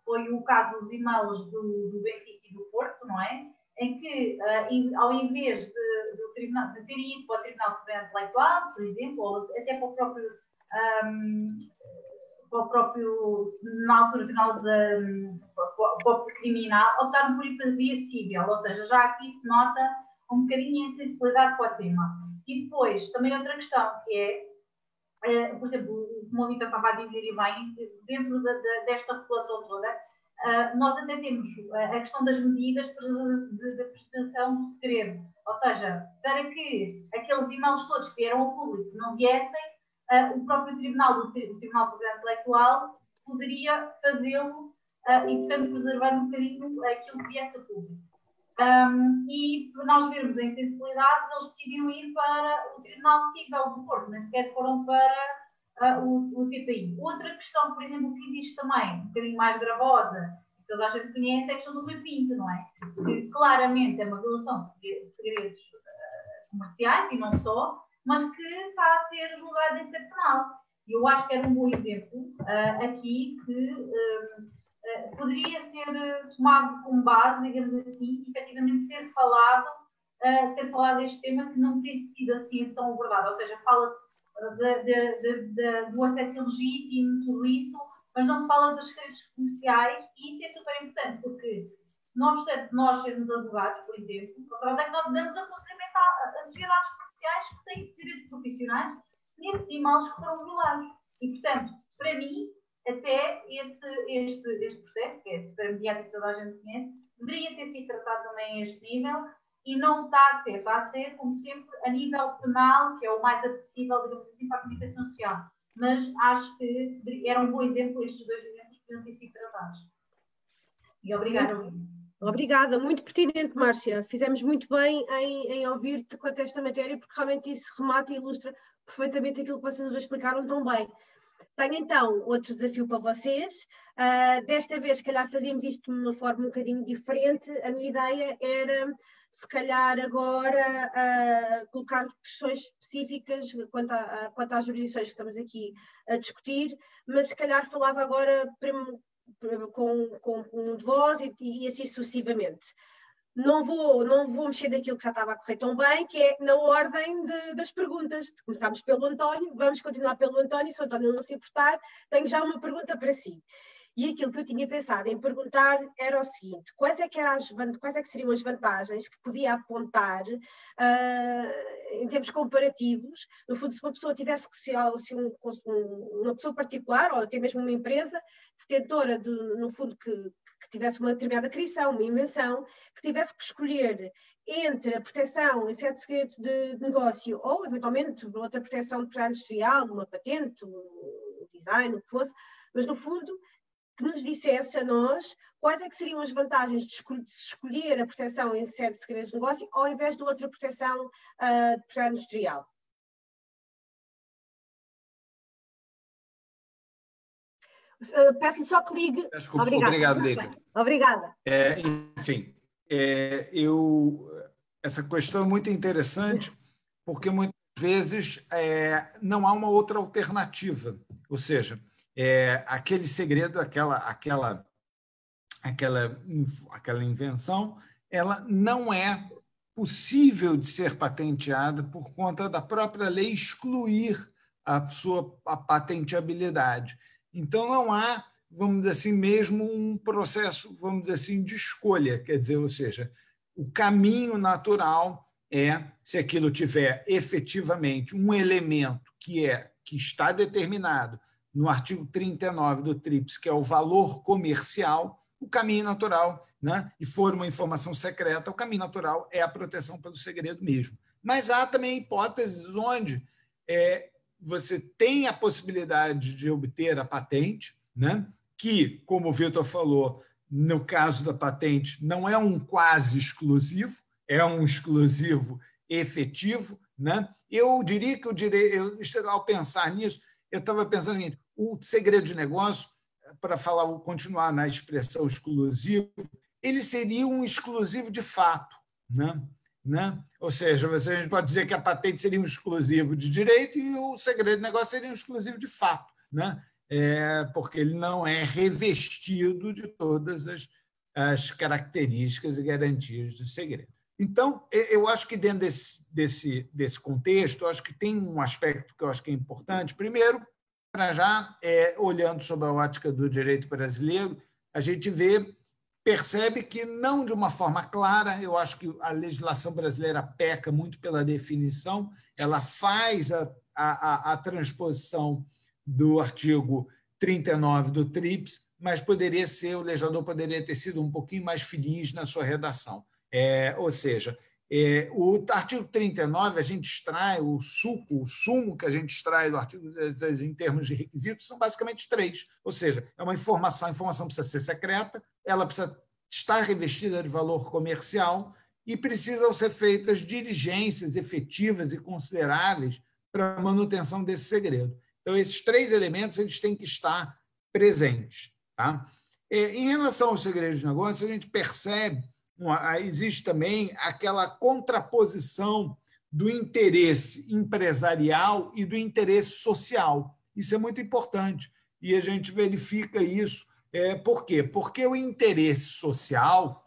foi o caso dos e-mails do Benfica e do Porto, não é? Em que, ao invés de terem ido para o Tribunal de Propriedade Intelectual, por exemplo, ou até para o próprio na altura final para o criminal, optaram por ir para a via civil, ou seja, já aqui se nota um bocadinho a insensibilidade para o tema. E depois, também outra questão, que é, por exemplo, como o Vitor estava a dizer e bem, dentro desta regulação toda, nós até temos a questão das medidas de prestação do segredo. Ou seja, para que aqueles e-mails todos que vieram ao público não viessem, o próprio Tribunal de Propriedade Intelectual poderia fazê-lo e, portanto, preservar um bocadinho aquilo que viesse a público. E para nós vermos a insensibilidade, eles decidiram ir para o Tribunal Civil do Porto, nem sequer foram para o TPI. Outra questão, por exemplo, que existe também, um bocadinho mais gravosa, que toda a gente conhece, é a questão do repinto, não é? Que claramente é uma violação de segredos comerciais e não só, mas que está a ser julgada em sede penal. E eu acho que era um bom exemplo aqui que poderia ser tomado como base, digamos assim, e efetivamente ser falado deste tema que não tem sido assim tão abordado. Ou seja, fala-se do acesso legítimo, tudo isso, mas não se fala dos segredos comerciais, e isso é super importante, porque não obstante nós sermos advogados, por exemplo, a verdade é que nós damos aconselhamento a sociedades comerciais que têm segredos profissionais nesses e-mails que foram violados. E, portanto, para mim, até este processo, que é super mediático que toda a gente conhece, deveria ter sido tratado também a este nível e não está a ser, como sempre, a nível penal, que é o mais acessível, digamos assim, para a comunicação social. Mas acho que era um bom exemplo, estes dois exemplos podiam ter sido tratados. E obrigada. Obrigada, muito pertinente, Márcia. Fizemos muito bem em ouvir-te quanto a esta matéria, porque realmente isso remata e ilustra perfeitamente aquilo que vocês nos explicaram tão bem. Tenho então outro desafio para vocês. Desta vez, se calhar, fazíamos isto de uma forma um bocadinho diferente. A minha ideia era, se calhar, agora colocar questões específicas quanto às jurisdições que estamos aqui a discutir, mas se calhar falava agora com um de vós e assim sucessivamente. não vou mexer daquilo que já estava a correr tão bem, que é na ordem das perguntas. Começámos pelo António, vamos continuar pelo António. Se o António não se importar, tenho já uma pergunta para si. E aquilo que eu tinha pensado em perguntar era o seguinte: quais é que seriam as vantagens que podia apontar em termos comparativos? No fundo, se uma pessoa tivesse que ser uma pessoa particular, ou até mesmo uma empresa detentora, no fundo, que tivesse uma determinada criação, uma invenção, que tivesse que escolher entre a proteção em sete segredos de negócio ou, eventualmente, outra proteção de propriedade industrial, uma patente, um design, o que fosse, mas, no fundo, que nos dissesse a nós quais é que seriam as vantagens de escolher a proteção em sete segredos de negócio ao invés de outra proteção de propriedade industrial. Peço-lhe só que ligue. Desculpa, obrigado, Lídia. Obrigada. Enfim, essa questão é muito interessante, porque muitas vezes não há uma outra alternativa. Ou seja, aquele segredo, aquela invenção, ela não é possível de ser patenteada por conta da própria lei excluir a patenteabilidade. Então, não há, vamos dizer assim, mesmo um processo, vamos dizer assim, de escolha. Quer dizer, ou seja, o caminho natural se aquilo tiver efetivamente um elemento que está determinado no artigo 39 do TRIPS, que é o valor comercial, o caminho natural, né? E for uma informação secreta, o caminho natural é a proteção pelo segredo mesmo. Mas há também hipóteses onde você tem a possibilidade de obter a patente, né? Que, como o Vitor falou, no caso da patente, não é um quase exclusivo, é um exclusivo efetivo, né? Eu diria que ao pensar nisso, eu estava pensando o seguinte: o segredo de negócio, para continuar na expressão exclusivo, ele seria um exclusivo de fato, né? Ou seja, a gente pode dizer que a patente seria um exclusivo de direito e o segredo de negócio seria um exclusivo de fato, né? Porque ele não é revestido de todas as características e garantias do segredo. Então, eu acho que dentro desse contexto, eu acho que tem um aspecto que eu acho que é importante. Primeiro, para já, olhando sob a ótica do direito brasileiro, a gente percebe que não de uma forma clara. Eu acho que a legislação brasileira peca muito pela definição, ela faz a transposição do artigo 39 do TRIPS, mas o legislador poderia ter sido um pouquinho mais feliz na sua redação. Ou seja, o artigo 39, a gente extrai o sumo que a gente extrai do artigo em termos de requisitos são basicamente 3. Ou seja, é uma informação, a informação precisa ser secreta, ela precisa estar revestida de valor comercial e precisam ser feitas diligências efetivas e consideráveis para a manutenção desse segredo. Então, esses 3 elementos eles têm que estar presentes. Tá? Em relação ao segredo de negócio, a gente percebe existe também aquela contraposição do interesse empresarial e do interesse social. Isso é muito importante e a gente verifica isso. Por quê? Porque o interesse social,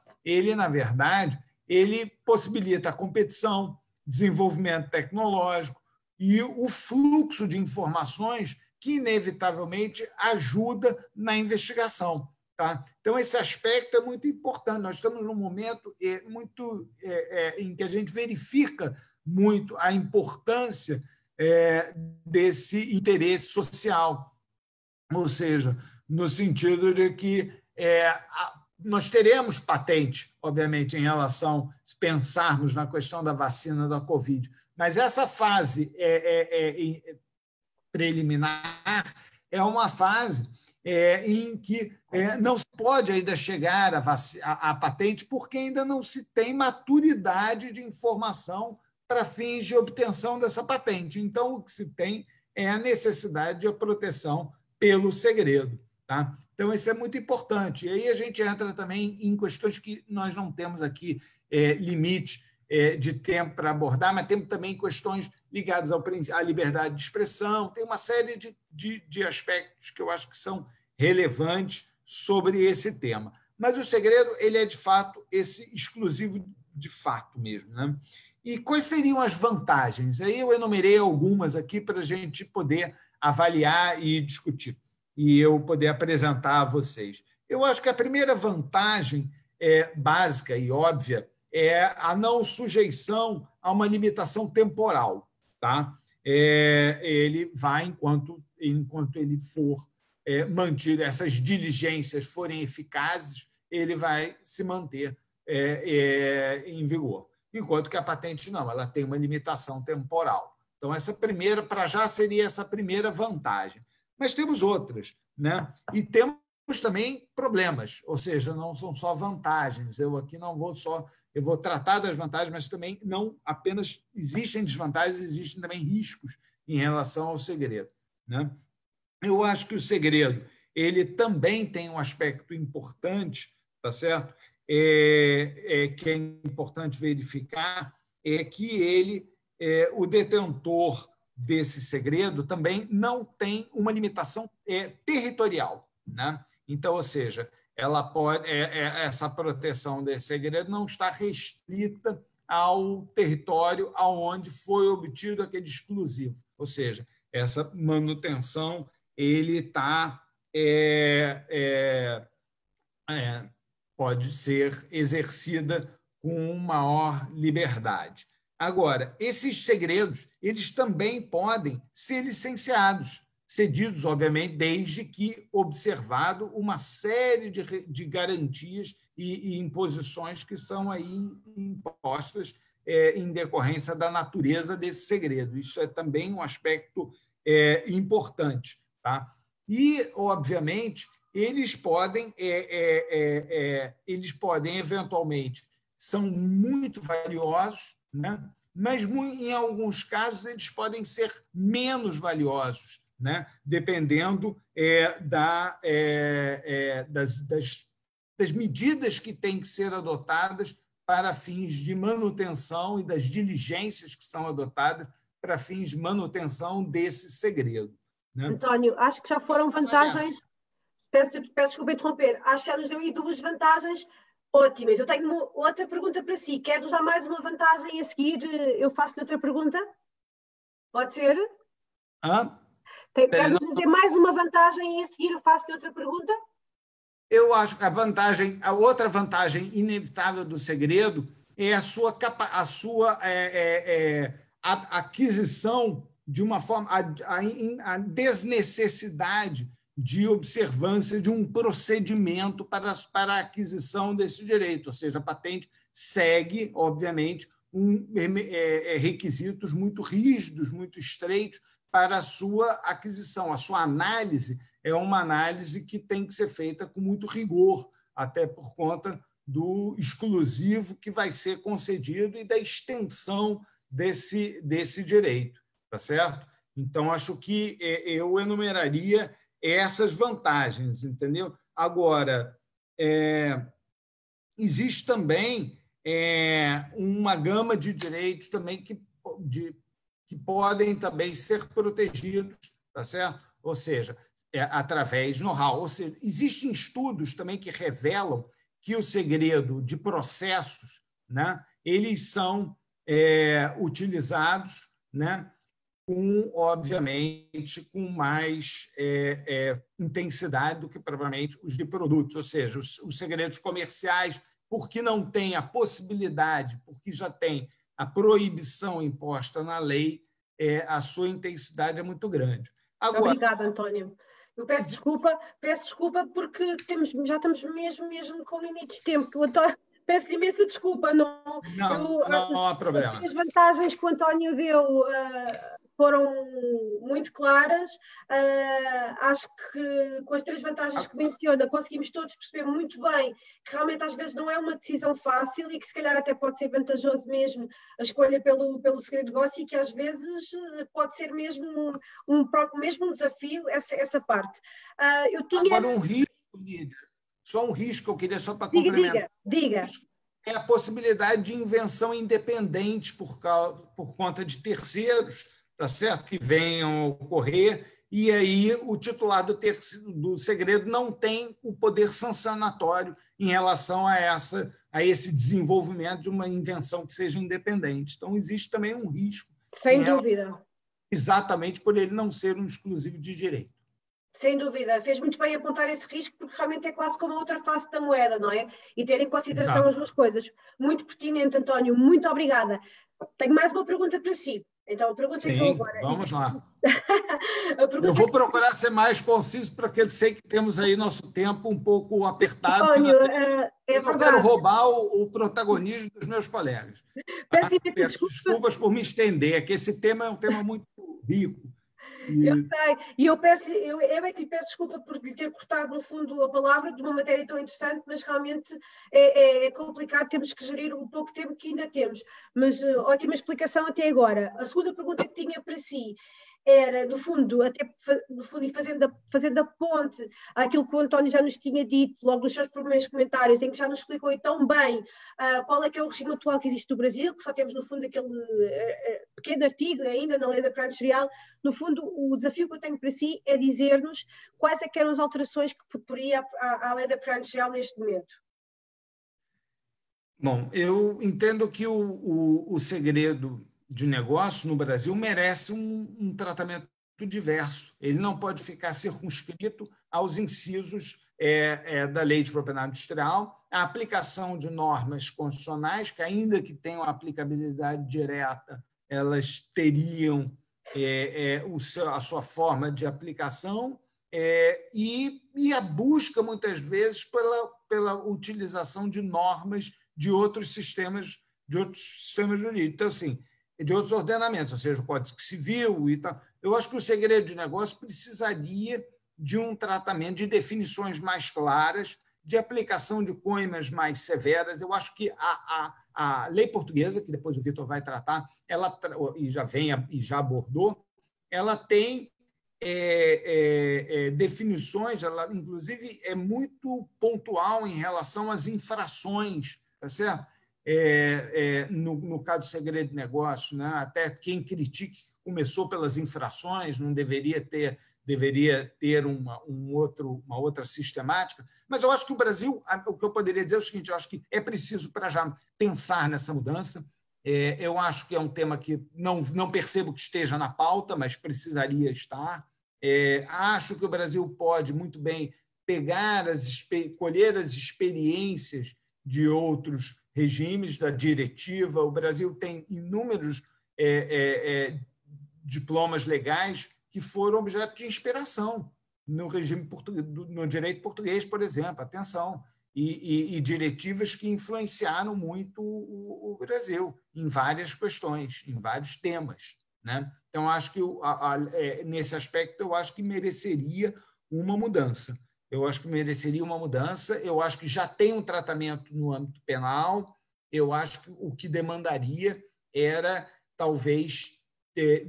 na verdade, ele possibilita a competição, desenvolvimento tecnológico e o fluxo de informações que, inevitavelmente, ajuda na investigação. Tá? Então, esse aspecto é muito importante. Nós estamos num momento em que a gente verifica muito a importância desse interesse social, ou seja, no sentido de que nós teremos patente, obviamente, em relação, se pensarmos na questão da vacina da Covid, mas essa fase preliminar é uma fase em que não se pode ainda chegar à patente porque ainda não se tem maturidade de informação para fins de obtenção dessa patente. Então, o que se tem é a necessidade de proteção pelo segredo. Tá? Então, isso é muito importante. E aí a gente entra também em questões que nós não temos aqui limite de tempo para abordar, mas temos também questões ligadas à liberdade de expressão. Tem uma série de aspectos que eu acho que são relevantes sobre esse tema. mas o segredo ele é, de fato, esse exclusivo de fato mesmo, né? E quais seriam as vantagens? Aí eu enumerei algumas aqui para a gente poder avaliar e discutir, e eu poder apresentar a vocês. Eu acho que a primeira vantagem básica e óbvia é a não sujeição a uma limitação temporal. Tá? Ele vai, enquanto ele for mantido, essas diligências forem eficazes, ele vai se manter em vigor. Enquanto que a patente não, ela tem uma limitação temporal. Então, essa primeira, para já, seria essa primeira vantagem. Mas temos outras, né? E temos também problemas, ou seja, não são só vantagens. Eu aqui não vou só, eu vou tratar das vantagens, mas também não apenas existem desvantagens, existem também riscos em relação ao segredo, né? Eu acho que o segredo ele também tem um aspecto importante, tá certo? Que é importante verificar é que o detentor desse segredo também não tem uma limitação territorial, né? Então, ou seja, ela pode, essa proteção desse segredo não está restrita ao território aonde foi obtido aquele exclusivo, ou seja, essa manutenção ele está pode ser exercida com maior liberdade. Agora, esses segredos eles também podem ser licenciados, cedidos, obviamente, desde que observado uma série de garantias e imposições que são aí impostas em decorrência da natureza desse segredo. Isso é também um aspecto importante. Tá? E, obviamente, eles podem eventualmente, são muito valiosos, né? Mas, em alguns casos, eles podem ser menos valiosos, né? Dependendo das medidas que têm que ser adotadas para fins de manutenção e das diligências que são adotadas para fins de manutenção desse segredo. Né? António, acho que já foram vantagens. Peço desculpa interromper. Acho que já nos deu aí duas vantagens ótimas. Eu tenho outra pergunta para si. Quer usar mais uma vantagem a seguir? Eu faço outra pergunta? Pode ser? Quer-nos dizer mais uma vantagem e a seguir eu faço outra pergunta? Eu acho que a outra vantagem inevitável do segredo é a sua aquisição de uma forma, a desnecessidade de observância de um procedimento para a aquisição desse direito, ou seja, a patente segue, obviamente, requisitos muito rígidos, muito estreitos para a sua aquisição. A sua análise é uma análise que tem que ser feita com muito rigor, até por conta do exclusivo que vai ser concedido e da extensão desse direito, tá certo? Então, acho que eu enumeraria essas vantagens, entendeu? Agora, existe também uma gama de direitos também que podem também ser protegidos, tá certo? Ou seja, através de know-how. Ou seja, existem estudos também que revelam que o segredo de processos, né, eles são utilizados, né, obviamente, com mais intensidade do que, provavelmente, os de produtos. Ou seja, os segredos comerciais, porque não tem a possibilidade, porque já tem a proibição imposta na lei, a sua intensidade é muito grande. Agora, obrigada, António. Eu peço desculpa porque já estamos mesmo com limites de tempo. O António, peço-lhe imensa desculpa. Não há problema. As vantagens que o António deu foram muito claras. Acho que com as três vantagens que menciona, conseguimos todos perceber muito bem que realmente às vezes não é uma decisão fácil e que se calhar até pode ser vantajoso mesmo a escolha pelo segredo de negócio e que às vezes pode ser mesmo um desafio essa parte. Agora um risco, Lídia, só um risco, eu queria só para complementar. Diga. É a possibilidade de invenção independente por conta de terceiros, tá certo? Que venham a ocorrer, e aí o titular do segredo não tem o poder sancionatório em relação a esse desenvolvimento de uma invenção que seja independente. Então, existe também um risco. Sem dúvida. Exatamente por ele não ser um exclusivo de direito. Sem dúvida. Fez muito bem apontar esse risco, porque realmente é quase como a outra face da moeda, não é? E ter em consideração Exato. As duas coisas. Muito pertinente, António. Muito obrigada. Tenho mais uma pergunta para si. Então, a pergunta Sim, que eu agora... vamos lá. Eu vou procurar ser mais conciso, porque eu sei que temos aí nosso tempo um pouco apertado. António, eu não quero roubar o protagonismo dos meus colegas. Peço desculpas por me estender, é que esse tema é um tema muito rico. Eu sei, e eu é que lhe peço desculpa por lhe ter cortado, no fundo, a palavra de uma matéria tão interessante, mas realmente é complicado, temos que gerir o pouco tempo que ainda temos. Mas ótima explicação até agora. A segunda pergunta que tinha para si era, no fundo, e fazendo a ponte àquilo que o António já nos tinha dito, logo nos seus primeiros comentários, em que já nos explicou tão bem qual é que é o regime atual que existe no Brasil, que só temos, no fundo, aquele pequeno artigo ainda na lei da propriedade industrial. No fundo, o desafio que eu tenho para si é dizer-nos quais é que eram as alterações que proporia à lei da propriedade industrial neste momento. Bom, eu entendo que o segredo de negócio no Brasil merece um tratamento diverso. Ele não pode ficar circunscrito aos incisos da lei de propriedade industrial, a aplicação de normas constitucionais, que, ainda que tenham aplicabilidade direta, elas teriam a sua forma de aplicação, e a busca, muitas vezes, pela utilização de normas de outros sistemas jurídicos. Então, assim, de outros ordenamentos, ou seja, o Código Civil e tal. Eu acho que o segredo de negócio precisaria de um tratamento, de definições mais claras, de aplicação de coimas mais severas. Eu acho que a lei portuguesa, que depois o Vitor vai tratar, e já abordou, ela tem definições, ela, inclusive, é muito pontual em relação às infrações, tá certo? No caso do segredo de negócio, né? Até quem critique começou pelas infrações, não deveria ter uma outra sistemática. Mas eu acho que o Brasil, o que eu poderia dizer é o seguinte: eu acho que é preciso, para já, pensar nessa mudança. Eu acho que é um tema que não percebo que esteja na pauta, mas precisaria estar. Acho que o Brasil pode muito bem colher as experiências de outros regimes, da diretiva. O Brasil tem inúmeros diplomas legais que foram objeto de inspiração no regime português, no direito português, por exemplo, atenção, e diretivas que influenciaram muito o Brasil em várias questões, em vários temas, né? Então, acho que nesse aspecto eu acho que mereceria uma mudança. Eu acho que já tem um tratamento no âmbito penal. Eu acho que o que demandaria era, talvez,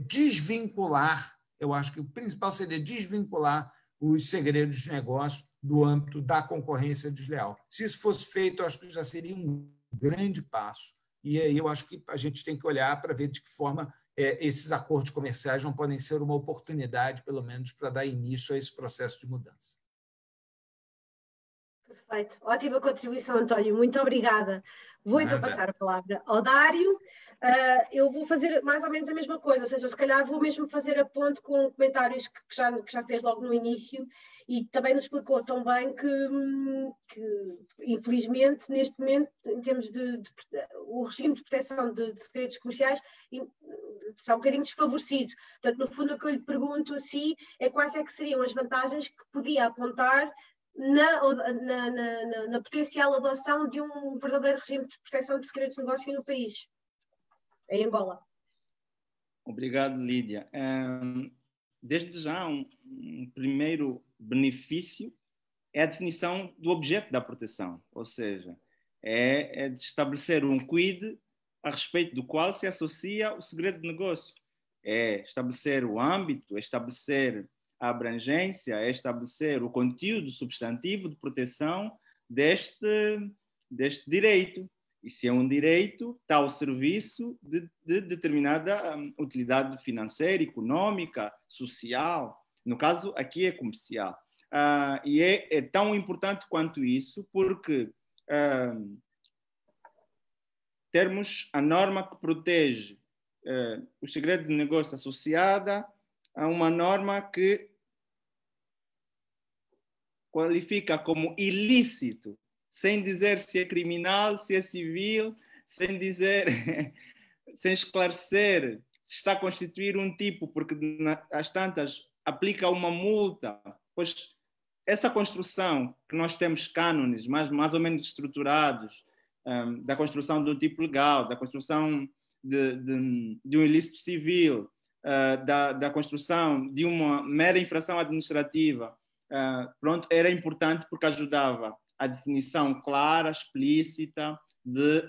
desvincular. Eu acho que o principal seria desvincular os segredos de negócio do âmbito da concorrência desleal. Se isso fosse feito, eu acho que já seria um grande passo. E aí eu acho que a gente tem que olhar para ver de que forma esses acordos comerciais não podem ser uma oportunidade, pelo menos, para dar início a esse processo de mudança. Perfeito. Ótima contribuição, António. Muito obrigada. Vou então passar a palavra ao Dário. Eu vou fazer mais ou menos a mesma coisa, ou seja, se calhar vou mesmo fazer a ponte com comentários que já fez logo no início, e também nos explicou tão bem que infelizmente, neste momento, em termos o regime de proteção de segredos comerciais está um bocadinho desfavorecido. Portanto, no fundo, o que eu lhe pergunto assim é quais é que seriam as vantagens que podia apontar na potencial adoção de um verdadeiro regime de proteção de segredos de negócio no país, em Angola. Obrigado, Lídia. Desde já, um primeiro benefício é a definição do objeto da proteção, ou seja, é de estabelecer um quid a respeito do qual se associa o segredo de negócio. É estabelecer o âmbito, é estabelecer a abrangência, é estabelecer o conteúdo substantivo de proteção deste direito. E se é um direito, está ao serviço de determinada utilidade financeira, econômica, social. No caso, aqui é comercial. E é tão importante quanto isso, porque termos a norma que protege o segredo de negócio associada a uma norma que qualifica como ilícito, sem dizer se é criminal, se é civil, sem dizer, sem esclarecer se está a constituir um tipo, porque às tantas aplica uma multa, pois essa construção que nós temos cânones mais ou menos estruturados, da construção do tipo legal, da construção de um ilícito civil, da construção de uma mera infração administrativa, pronto, era importante porque ajudava a definição clara, explícita de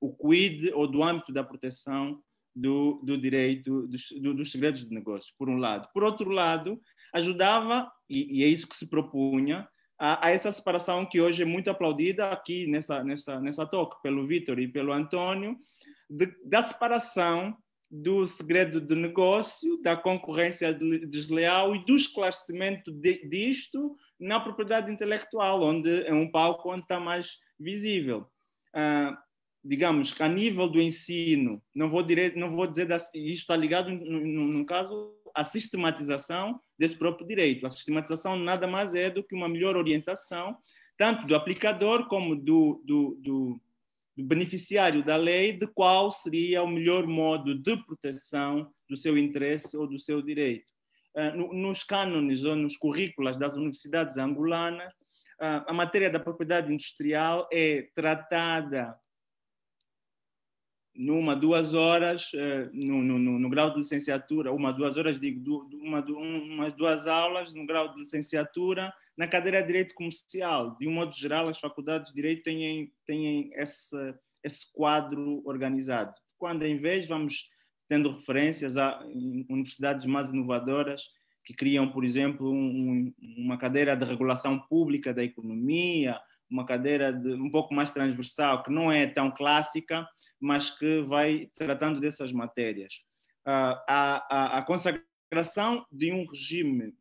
o quid ou do âmbito da proteção do direito dos segredos de negócio, por um lado. Por outro lado, ajudava, e é isso que se propunha, a essa separação que hoje é muito aplaudida aqui nessa talk, pelo Vítor e pelo António, da separação do segredo de negócio, da concorrência desleal e do esclarecimento disto na propriedade intelectual, onde é um palco onde está mais visível. Digamos que a nível do ensino, não vou dizer, isto está ligado, no caso, à sistematização desse próprio direito. A sistematização nada mais é do que uma melhor orientação, tanto do aplicador como do beneficiário da lei, de qual seria o melhor modo de proteção do seu interesse ou do seu direito. Nos cânones ou nos currículos das universidades angolanas, a matéria da propriedade industrial é tratada numa, 2 horas, no grau de licenciatura, 2 horas, digo, umas 2 aulas no grau de licenciatura, na cadeira de Direito Comercial. De um modo geral, as faculdades de Direito têm esse quadro organizado. Quando, em vez, vamos tendo referências a universidades mais inovadoras que criam, por exemplo, uma cadeira de regulação pública da economia, uma cadeira um pouco mais transversal, que não é tão clássica, mas que vai tratando dessas matérias. A consagração de um regime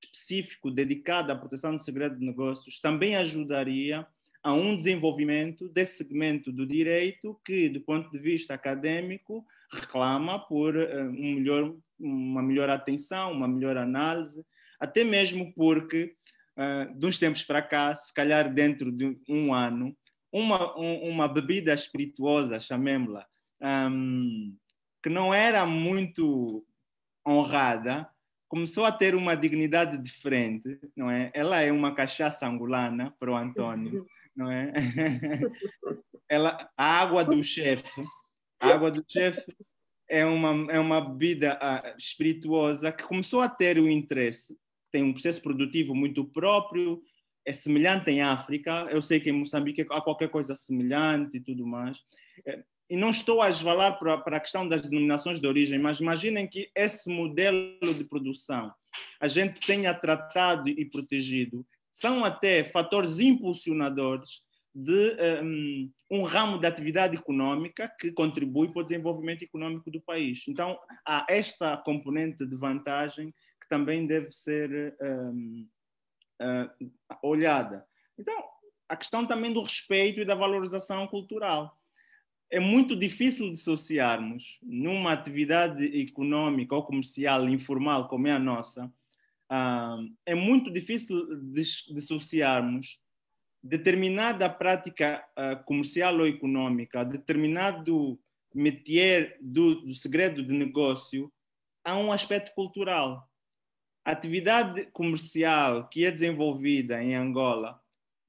específico dedicado à proteção do segredo de negócios também ajudaria a um desenvolvimento desse segmento do direito que, do ponto de vista acadêmico, reclama por uma melhor atenção, uma melhor análise, até mesmo porque, de uns tempos para cá, se calhar dentro de um ano, uma bebida espirituosa, chamemos-la, que não era muito honrada, começou a ter uma dignidade diferente, não é? Ela é uma cachaça angolana, para o António, não é? A água do chefe é uma bebida espirituosa que começou a ter o interesse, tem um processo produtivo muito próprio, é semelhante em África, eu sei que em Moçambique há qualquer coisa semelhante e tudo mais. E não estou a esvalar para a questão das denominações de origem, mas imaginem que esse modelo de produção a gente tenha tratado e protegido, são até fatores impulsionadores de um ramo de atividade econômica que contribui para o desenvolvimento econômico do país. Então, há esta componente de vantagem que também deve ser olhada. Então, a questão também do respeito e da valorização cultural. É muito difícil dissociarmos numa atividade econômica ou comercial informal como é a nossa, é muito difícil dissociarmos determinada prática comercial ou econômica, determinado métier do segredo de negócio a um aspecto cultural. A atividade comercial que é desenvolvida em Angola,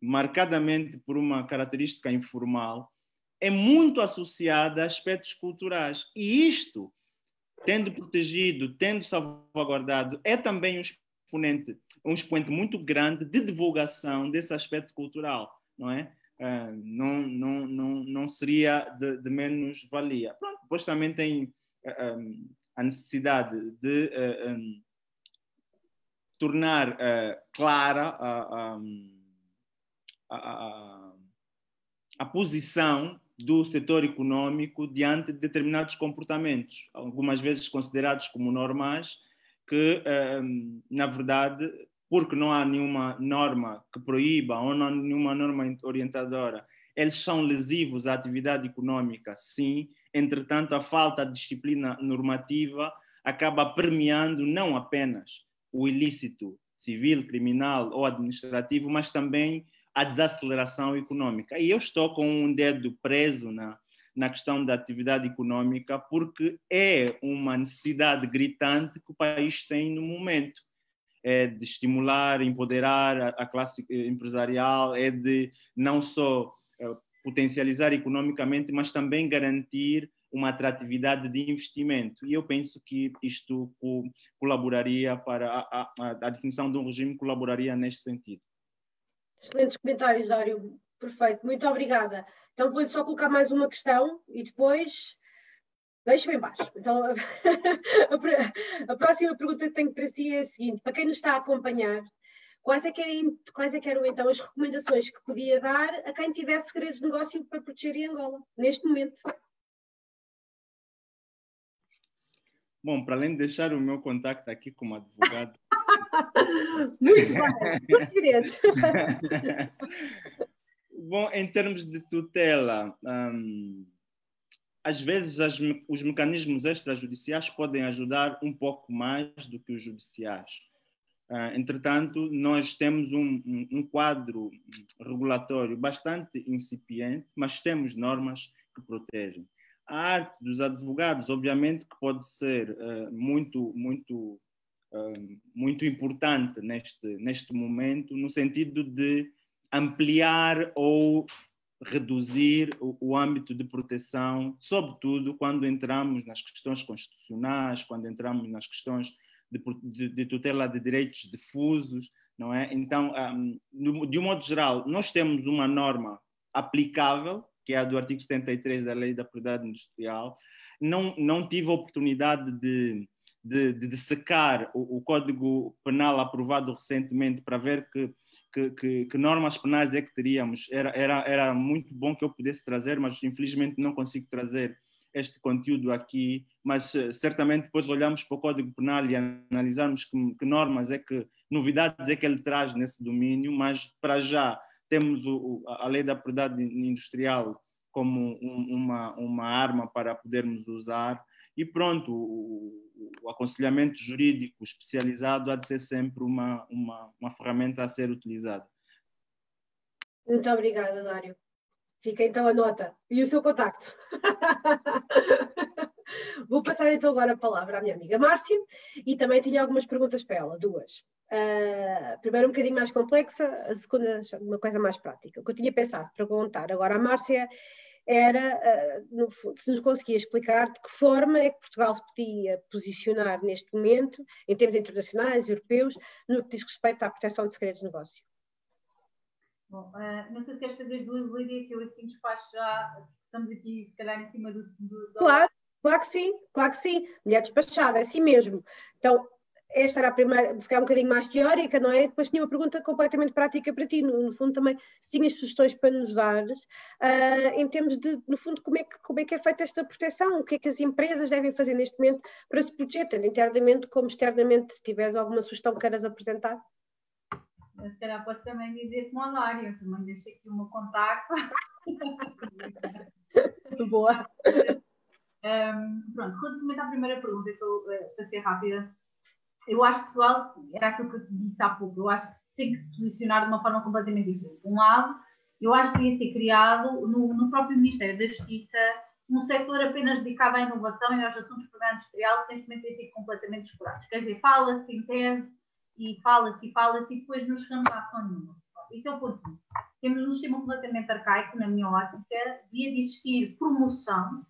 marcadamente por uma característica informal, é muito associada a aspectos culturais. E isto, tendo protegido, tendo salvaguardado, é também um expoente muito grande de divulgação desse aspecto cultural, não é? Não seria de menos valia. Pronto, depois também tem a necessidade de tornar clara a posição do setor econômico diante de determinados comportamentos, algumas vezes considerados como normais, que, na verdade, porque não há nenhuma norma que proíba ou não há nenhuma norma orientadora, eles são lesivos à atividade econômica, sim. Entretanto, a falta de disciplina normativa acaba permeando não apenas o ilícito civil, criminal ou administrativo, mas também a desaceleração econômica. E eu estou com um dedo preso na questão da atividade econômica, porque é uma necessidade gritante que o país tem no momento. É de estimular, empoderar a classe empresarial, é de não só potencializar economicamente, mas também garantir uma atratividade de investimento. E eu penso que isto colaboraria para a definição de um regime, colaboraria neste sentido. Excelentes comentários, Dário. Perfeito, muito obrigada. Então vou-lhe só colocar mais uma questão e depois deixo-me em baixo. Então, a próxima pergunta que tenho para si é a seguinte: para quem nos está a acompanhar, quais é que eram então as recomendações que podia dar a quem tivesse segredos de negócio para proteger em Angola, neste momento? Bom, para além de deixar o meu contacto aqui como advogado... Muito bem, muito direto. Bom, em termos de tutela, às vezes os mecanismos extrajudiciais podem ajudar um pouco mais do que os judiciais. Entretanto, nós temos um quadro regulatório bastante incipiente, mas temos normas que protegem. A arte dos advogados, obviamente, que pode ser muito importante neste momento, no sentido de ampliar ou reduzir o âmbito de proteção, sobretudo quando entramos nas questões constitucionais, quando entramos nas questões de tutela de direitos difusos, não é? Então, de um modo geral, nós temos uma norma aplicável, que é a do artigo 73 da Lei da Propriedade Industrial. Não tive a oportunidade de dissecar o Código Penal aprovado recentemente para ver que normas penais é que teríamos. Era muito bom que eu pudesse trazer, mas infelizmente não consigo trazer este conteúdo aqui, mas certamente depois olhamos para o Código Penal e analisarmos que normas novidades é que ele traz nesse domínio, mas para já temos a Lei da Propriedade Industrial como uma arma para podermos usar e pronto, o aconselhamento jurídico especializado há de ser sempre uma ferramenta a ser utilizada. Muito obrigada, Dário. Fica então a nota e o seu contacto. Vou passar então agora a palavra à minha amiga Márcia e também tinha algumas perguntas para ela, duas. Primeiro um bocadinho mais complexa, a segunda uma coisa mais prática. O que eu tinha pensado para perguntar agora à Márcia era, no fundo, se nos conseguia explicar de que forma é que Portugal se podia posicionar neste momento, em termos internacionais e europeus, no que diz respeito à proteção de segredos de negócio. Bom, não sei se queres fazer duas, Lídia, que eu assim despacho já, estamos aqui se calhar em cima do... Claro que sim, mulher despachada, é assim mesmo. Então, esta era a primeira, se calhar um bocadinho mais teórica, não é? Depois tinha uma pergunta completamente prática para ti, no fundo também, se tinhas sugestões para nos dar, em termos de, no fundo, como é que é feita esta proteção, o que é que as empresas devem fazer neste momento para se proteger, tanto internamente como externamente, se tiveres alguma sugestão que queiras apresentar. Se calhar posso também dizer como a Dário, eu também deixo aqui o meu contacto. Boa. Pronto, relativamente à primeira pergunta, para ser rápida, eu acho que Portugal, era aquilo que eu te disse há pouco, eu acho que tem que se posicionar de uma forma completamente diferente. Por um lado, eu acho que devia ser criado no próprio Ministério da Justiça um setor apenas dedicado à inovação e aos assuntos de propriedade industrial que neste momento tem sido completamente descurados. Quer dizer, fala-se em tese e fala-se e depois não chegamos à ação nenhuma. Isso é o ponto 1. Temos um sistema completamente arcaico, na minha ótica, devia de existir promoção.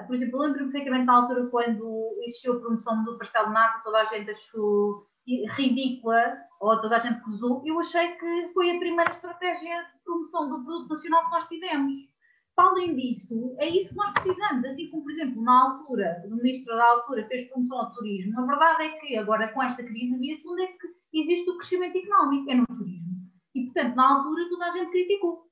Por exemplo, eu lembro-me perfeitamente na altura quando existiu a promoção do pastel de nata, toda a gente achou ridícula, ou toda a gente gozou. Eu achei que foi a primeira estratégia de promoção do produto nacional que nós tivemos. Para além disso, é isso que nós precisamos. Assim como, por exemplo, na altura, o ministro da altura fez promoção ao turismo, a verdade é que agora com esta crise via-se onde é que existe o crescimento económico, é no turismo. E, portanto, na altura toda a gente criticou.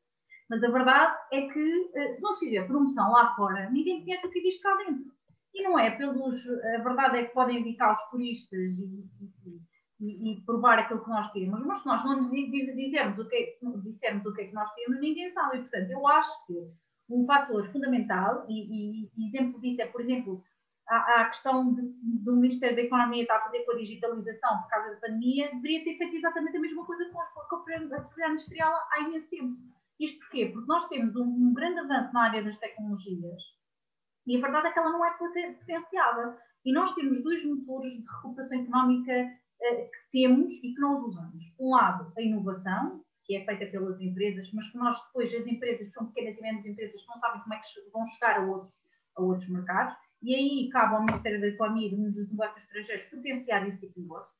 Mas a verdade é que, se não se fizer promoção lá fora, ninguém conhece o que existe cá dentro. E não é pelos... A verdade é que podem vir cá os turistas e provar aquilo que nós temos, mas se nós não dissermos o que é que nós temos, ninguém sabe. E, portanto, eu acho que um fator fundamental, e exemplo disso é, por exemplo, a questão do Ministério da Economia estar a fazer com a digitalização por causa da pandemia, deveria ter feito exatamente a mesma coisa com a propriedade industrial há imenso tempo. Isto porquê? Porque nós temos um grande avanço na área das tecnologias e a verdade é que ela não é potenciada. E nós temos dois motores de recuperação económica que temos e que não os usamos. Um lado, a inovação, que é feita pelas empresas, mas que nós depois, as empresas, são pequenas e médias empresas, não sabem como é que vão chegar a outros mercados. E aí cabe ao Ministério da Economia e dos Negócios Estrangeiros potenciar esse tipo de negócio,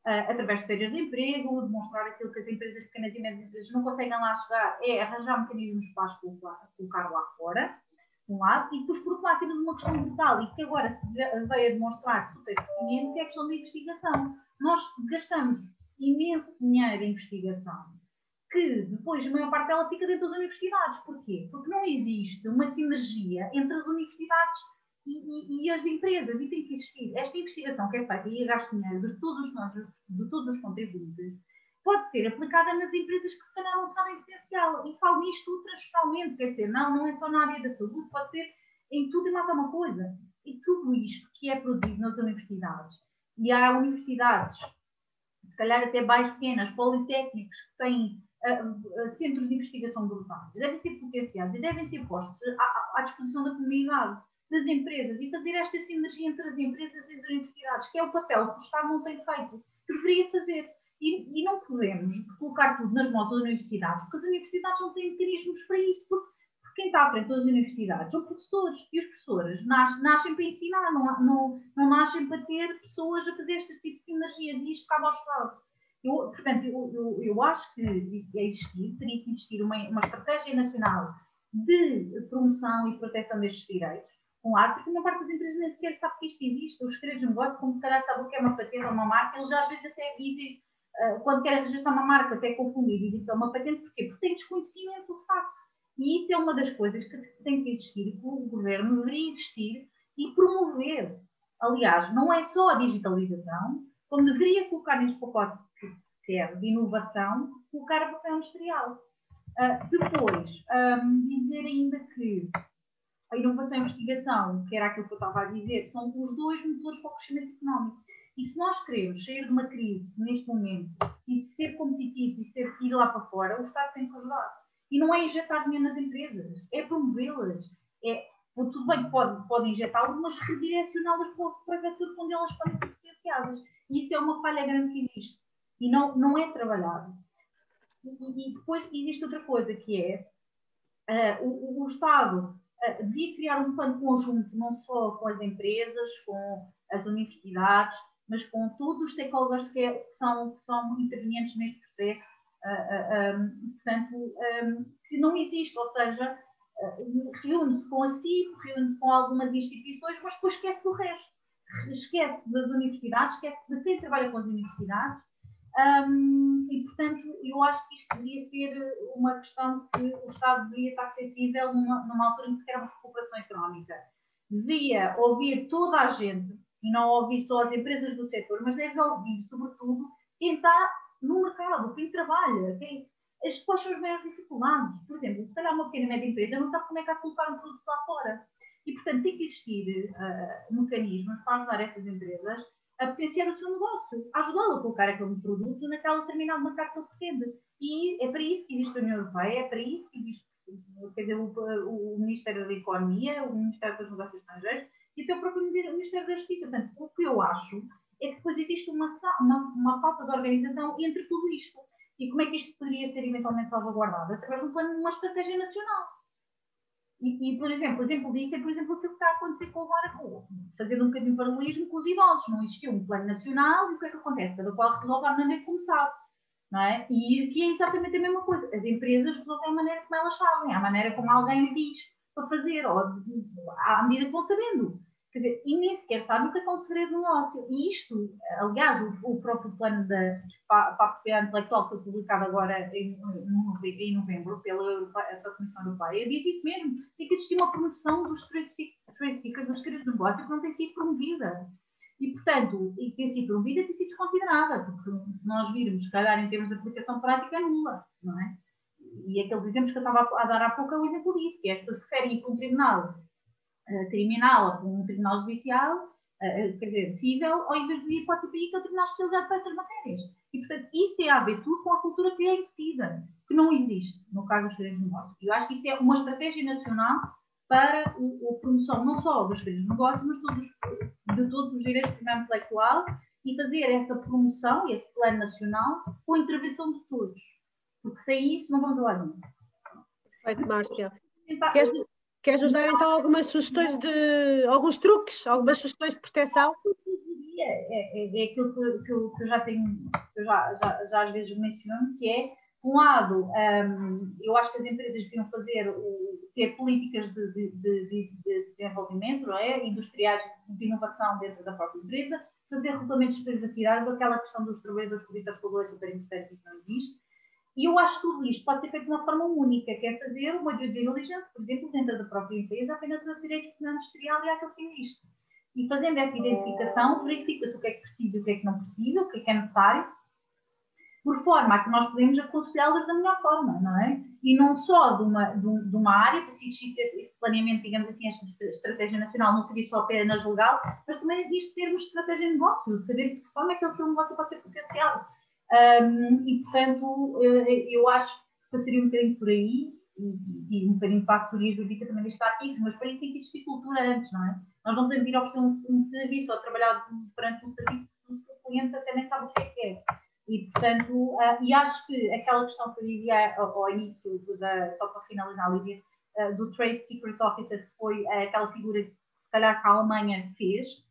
através de feiras de emprego, demonstrar aquilo que as empresas, pequenas e médias empresas, não conseguem lá chegar, é arranjar mecanismos para as colocar lá fora, de um lado, e depois, por outro lado, temos uma questão brutal e que agora se veio a demonstrar super pertinente, que é a questão da investigação. Nós gastamos imenso dinheiro em investigação, que depois a maior parte dela fica dentro das universidades. Porquê? Porque não existe uma sinergia entre as universidades e as empresas, e tem que existir. Esta investigação que é feita e a gasto dinheiro de todos os contribuintes pode ser aplicada nas empresas que se calhar não sabem potencial. E falo nisto transversalmente, quer dizer, não é só na área da saúde, pode ser em tudo e mais alguma coisa. E tudo isto que é produzido nas universidades, e há universidades, se calhar até mais pequenas, politécnicos, que têm centros de investigação brutais, devem ser potenciados e devem ser postos à disposição da comunidade, das empresas, e fazer esta sinergia entre as empresas e as universidades, que é o papel que o Estado não tem feito, que deveria fazer. E não podemos colocar tudo nas mãos das universidades, porque as universidades não têm mecanismos para isso, porque quem está à frente das universidades são professores, e os professores nascem para ensinar, não nascem para ter pessoas a fazer este tipo de sinergias, e isto cabe ao Estado. Portanto, eu acho que teria que existir uma estratégia nacional de promoção e proteção destes direitos, porque uma parte das empresas nem sequer sabe que isto existe. Os segredos de negócio, como se calhar sabe o que é uma patente ou uma marca, eles às vezes até dizem, quando querem registrar uma marca, até confundir, dizem que é uma patente. Porquê? Porque têm desconhecimento do facto. E isso é uma das coisas que tem que existir e que o governo deveria existir e promover. Aliás, não é só a digitalização, como deveria colocar neste pacote que é de inovação, colocar a papel industrial. Depois, dizer ainda que a inovação e a investigação, que era aquilo que eu estava a dizer, são os dois motores para o crescimento económico. E se nós queremos sair de uma crise neste momento e ser competitivos e ir lá para fora, o Estado tem que ajudar. E não é injetar dinheiro nas empresas, é promovê-las. Tudo bem que pode injetá-las, mas redirecioná-las para o vetor onde elas podem ser potenciadas. E isso é uma falha grande que existe. E não é trabalhado. E depois existe outra coisa, que é o Estado devia criar um plano conjunto, não só com as empresas, com as universidades, mas com todos os stakeholders que são intervenientes neste processo. Portanto, que não existe, ou seja, reúne-se com a CIP, reúne-se com algumas instituições, mas depois esquece do resto. Esquece das universidades, esquece de quem trabalha com as universidades. E, portanto, eu acho que isto deveria ser uma questão que o Estado deveria estar sensível numa altura em que se quer uma recuperação económica. Devia ouvir toda a gente, e não ouvir só as empresas do setor, mas deve ouvir, sobretudo, quem está no mercado, quem trabalha, quais são as maiores dificuldades. Por exemplo, se calhar uma pequena e média empresa não sabe como é que há de colocar um produto lá fora. E, portanto, tem que existir mecanismos para ajudar essas empresas a potenciar o seu negócio, a ajudá-lo a colocar aquele produto naquela determinada mercado que ele pretende. E é para isso que existe a União Europeia, é para isso que existe, quer dizer, o Ministério da Economia, o Ministério dos Negócios Estrangeiros e até o próprio Ministério da Justiça. Portanto, o que eu acho é que depois existe uma falta de organização entre tudo isto. E como é que isto poderia ser eventualmente salvaguardado? Através de um plano, de uma estratégia nacional. E, por exemplo, o exemplo disso é, por exemplo, aquilo que está a acontecer com agora, fazendo um bocadinho de paralelismo com os idosos. Não existiu um plano nacional e o que é que acontece? Cada qual resolve à maneira como sabe. Não é? E aqui é exatamente a mesma coisa. As empresas resolvem a maneira como elas sabem, à maneira como alguém lhe diz para fazer, ou à medida que vão sabendo. quer dizer, e nem sequer sabem o que é um segredo de negócio. E isto, aliás, o próprio plano para a propriedade intelectual foi publicado agora em novembro pela Comissão Europeia, diz isso mesmo, tem que existir uma promoção dos trade secrets, dos segredos de negócio que não tem sido promovida. E, portanto, e tem sido promovida, tem sido desconsiderada, porque se nós virmos, se calhar, em termos de aplicação prática, é nula, não é? E aqueles exemplos que eu estava a dar há pouco é o exemplo disso, que as pessoas preferem ir para um tribunal criminal ou para um tribunal judicial, quer dizer, civil, ao invés de ir para o TPI, que é o tribunal especializado para essas matérias. E, portanto, isso tem a ver tudo com a cultura que é incutida, que não existe no caso dos segredos de negócio. E eu acho que isso é uma estratégia nacional para a promoção não só dos segredos de negócio, mas de todos os direitos de propriedade intelectual e fazer essa promoção, esse plano nacional, com a intervenção de todos. Porque sem isso não vamos lá nenhum. Perfeito, Márcia. Queres nos dar então algumas sugestões alguns truques, algumas sugestões de proteção? É aquilo que eu já tenho, que eu já às vezes menciono, que é, por um lado, eu acho que as empresas deviam ter políticas de desenvolvimento, não é? Industriais de inovação dentro da própria empresa, fazer regulamentos de privacidade, aquela questão dos trabalhadores políticos é super importante, isso não existe. E eu acho que tudo isto pode ser feito de uma forma única, que é fazer uma due diligence, por exemplo, dentro da própria empresa, apenas a direito industrial e àquilo que existe. E fazendo essa identificação, verifica-se o que é que precisa e o que é que não precisa, o que é necessário, por forma a que nós podemos aconselhá-los da melhor forma, não é? E não só de uma área, porque se existisse esse planeamento, digamos assim, esta estratégia nacional, não seria só apenas legal, mas também existe termos de estratégia de negócio, de saber de que forma é que aquele negócio pode ser potencial. E, portanto, eu acho que passaria um bocadinho por aí, e um bocadinho para a assessoria jurídica também destes ativos, mas para isso tem que existir cultura antes, não é? Nós não podemos ir oferecer um serviço ou trabalhar perante um serviço que o cliente até nem sabe o que é. E, portanto, e acho que aquela questão que eu dizia ao início, só para finalizar, Lídia, do Trade Secret Officer, que foi aquela figura que, se calhar, que a Alemanha fez,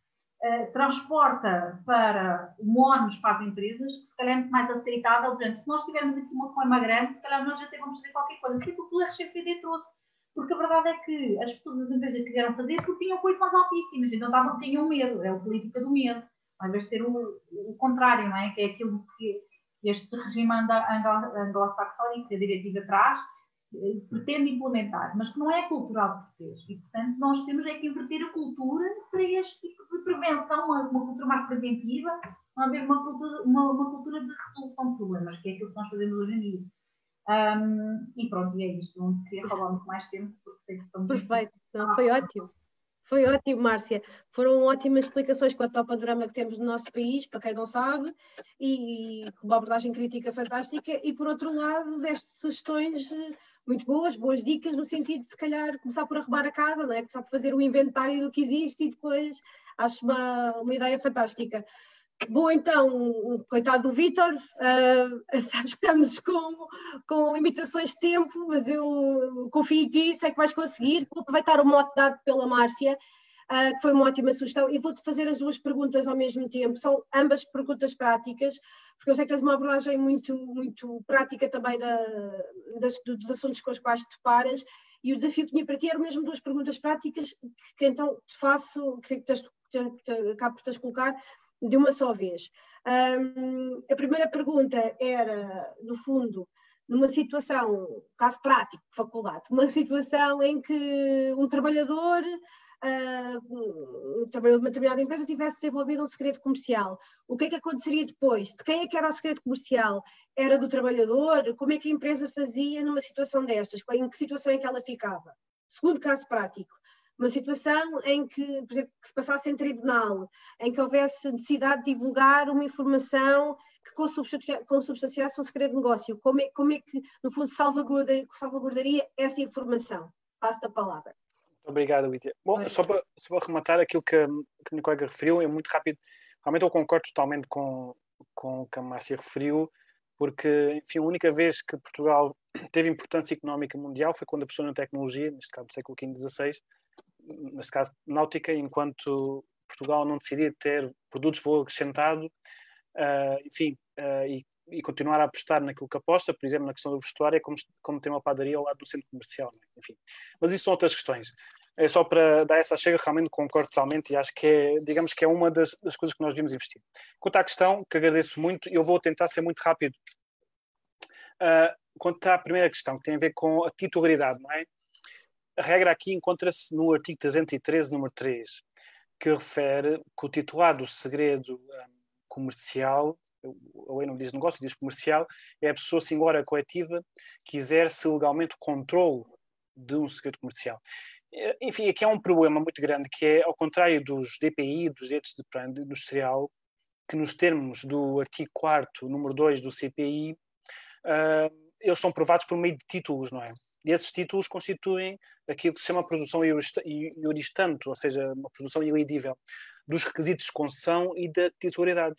transporta para o ónus para as empresas, que se calhar é muito mais aceitável. Portanto, se nós tivermos aqui uma coima grande, se calhar nós até vamos fazer qualquer coisa. Porque o RGPD trouxe. Porque a verdade é que as pessoas das empresas quiseram fazer porque tinham coisas mais altíssimas, então tinham medo, é a política do medo, ao invés de ser o contrário, não é? Que é aquilo que este regime anglo-saxónico, que a diretiva traz, pretende implementar, mas que não é cultural português. E, portanto, nós temos é que inverter a cultura para este tipo de prevenção, uma cultura mais preventiva, não haver uma cultura de resolução de problemas, que é aquilo que nós fazemos hoje em dia. E pronto, e é isto. Não queria falar muito mais tempo, porque sei que estamos... Perfeito, não, foi ótimo. Foi ótimo, Márcia. Foram ótimas explicações quanto ao panorama que temos no nosso país, para quem não sabe, e com uma abordagem crítica fantástica. E, por outro lado, deste sugestões muito boas dicas, no sentido de, se calhar, começar por arrumar a casa, não é? Começar por fazer o inventário do que existe e depois acho uma ideia fantástica. Bom, então, coitado do Vítor, sabes que estamos com limitações de tempo, mas eu confio em ti, sei que vais conseguir. Vou aproveitar o mote dado pela Márcia, que foi uma ótima sugestão, e vou-te fazer as duas perguntas ao mesmo tempo. São ambas perguntas práticas, porque eu sei que tens uma abordagem muito prática também dos assuntos com os quais te deparas, e o desafio que tinha para ti eram mesmo duas perguntas práticas, que então te faço, que acabo por te colocar, de uma só vez. A primeira pergunta era, no fundo, numa situação, caso prático, faculdade, uma situação em que um trabalhador de uma determinada empresa tivesse desenvolvido um segredo comercial. O que é que aconteceria depois? De quem é que era o segredo comercial? Era do trabalhador? Como é que a empresa fazia numa situação destas? Em que situação é que ela ficava? Segundo caso prático, uma situação em que, por exemplo, que se passasse em tribunal, em que houvesse necessidade de divulgar uma informação que consubstanciasse um segredo de negócio. Como é que, no fundo, salvaguardaria essa informação? Passo-te a palavra. Muito obrigado, Lídia. Bom, só para rematar aquilo que a minha colega referiu, é muito rápido. Realmente eu concordo totalmente com o que a Márcia referiu, porque, enfim, a única vez que Portugal teve importância económica mundial foi quando apostou na tecnologia, neste caso no século XVI, neste caso náutica, enquanto Portugal não decidia ter produtos de valor acrescentado, e continuar a apostar naquilo que aposta, por exemplo, na questão do vestuário, como tem uma padaria ao lado do centro comercial, enfim. Mas isso são outras questões. é só para dar essa chega, realmente concordo totalmente e acho que é, digamos que é uma das coisas que nós devíamos investir. Quanto à questão, que agradeço muito, eu vou tentar ser muito rápido. Quanto à primeira questão, que tem a ver com a titularidade, não é? A regra aqui encontra-se no artigo 313, número 3, que refere que o titular do segredo comercial, a lei não diz negócio, diz comercial, é a pessoa singular ou coletiva que exerce legalmente o controle de um segredo comercial. Enfim, aqui há um problema muito grande, que é, ao contrário dos DPI, dos direitos de propriedade industrial, que nos termos do artigo 4º, número 2 do CPI, eles são provados por meio de títulos, não é? E esses títulos constituem aquilo que se chama presunção iuristante, ou seja, uma presunção ilidível, dos requisitos de concessão e da titularidade.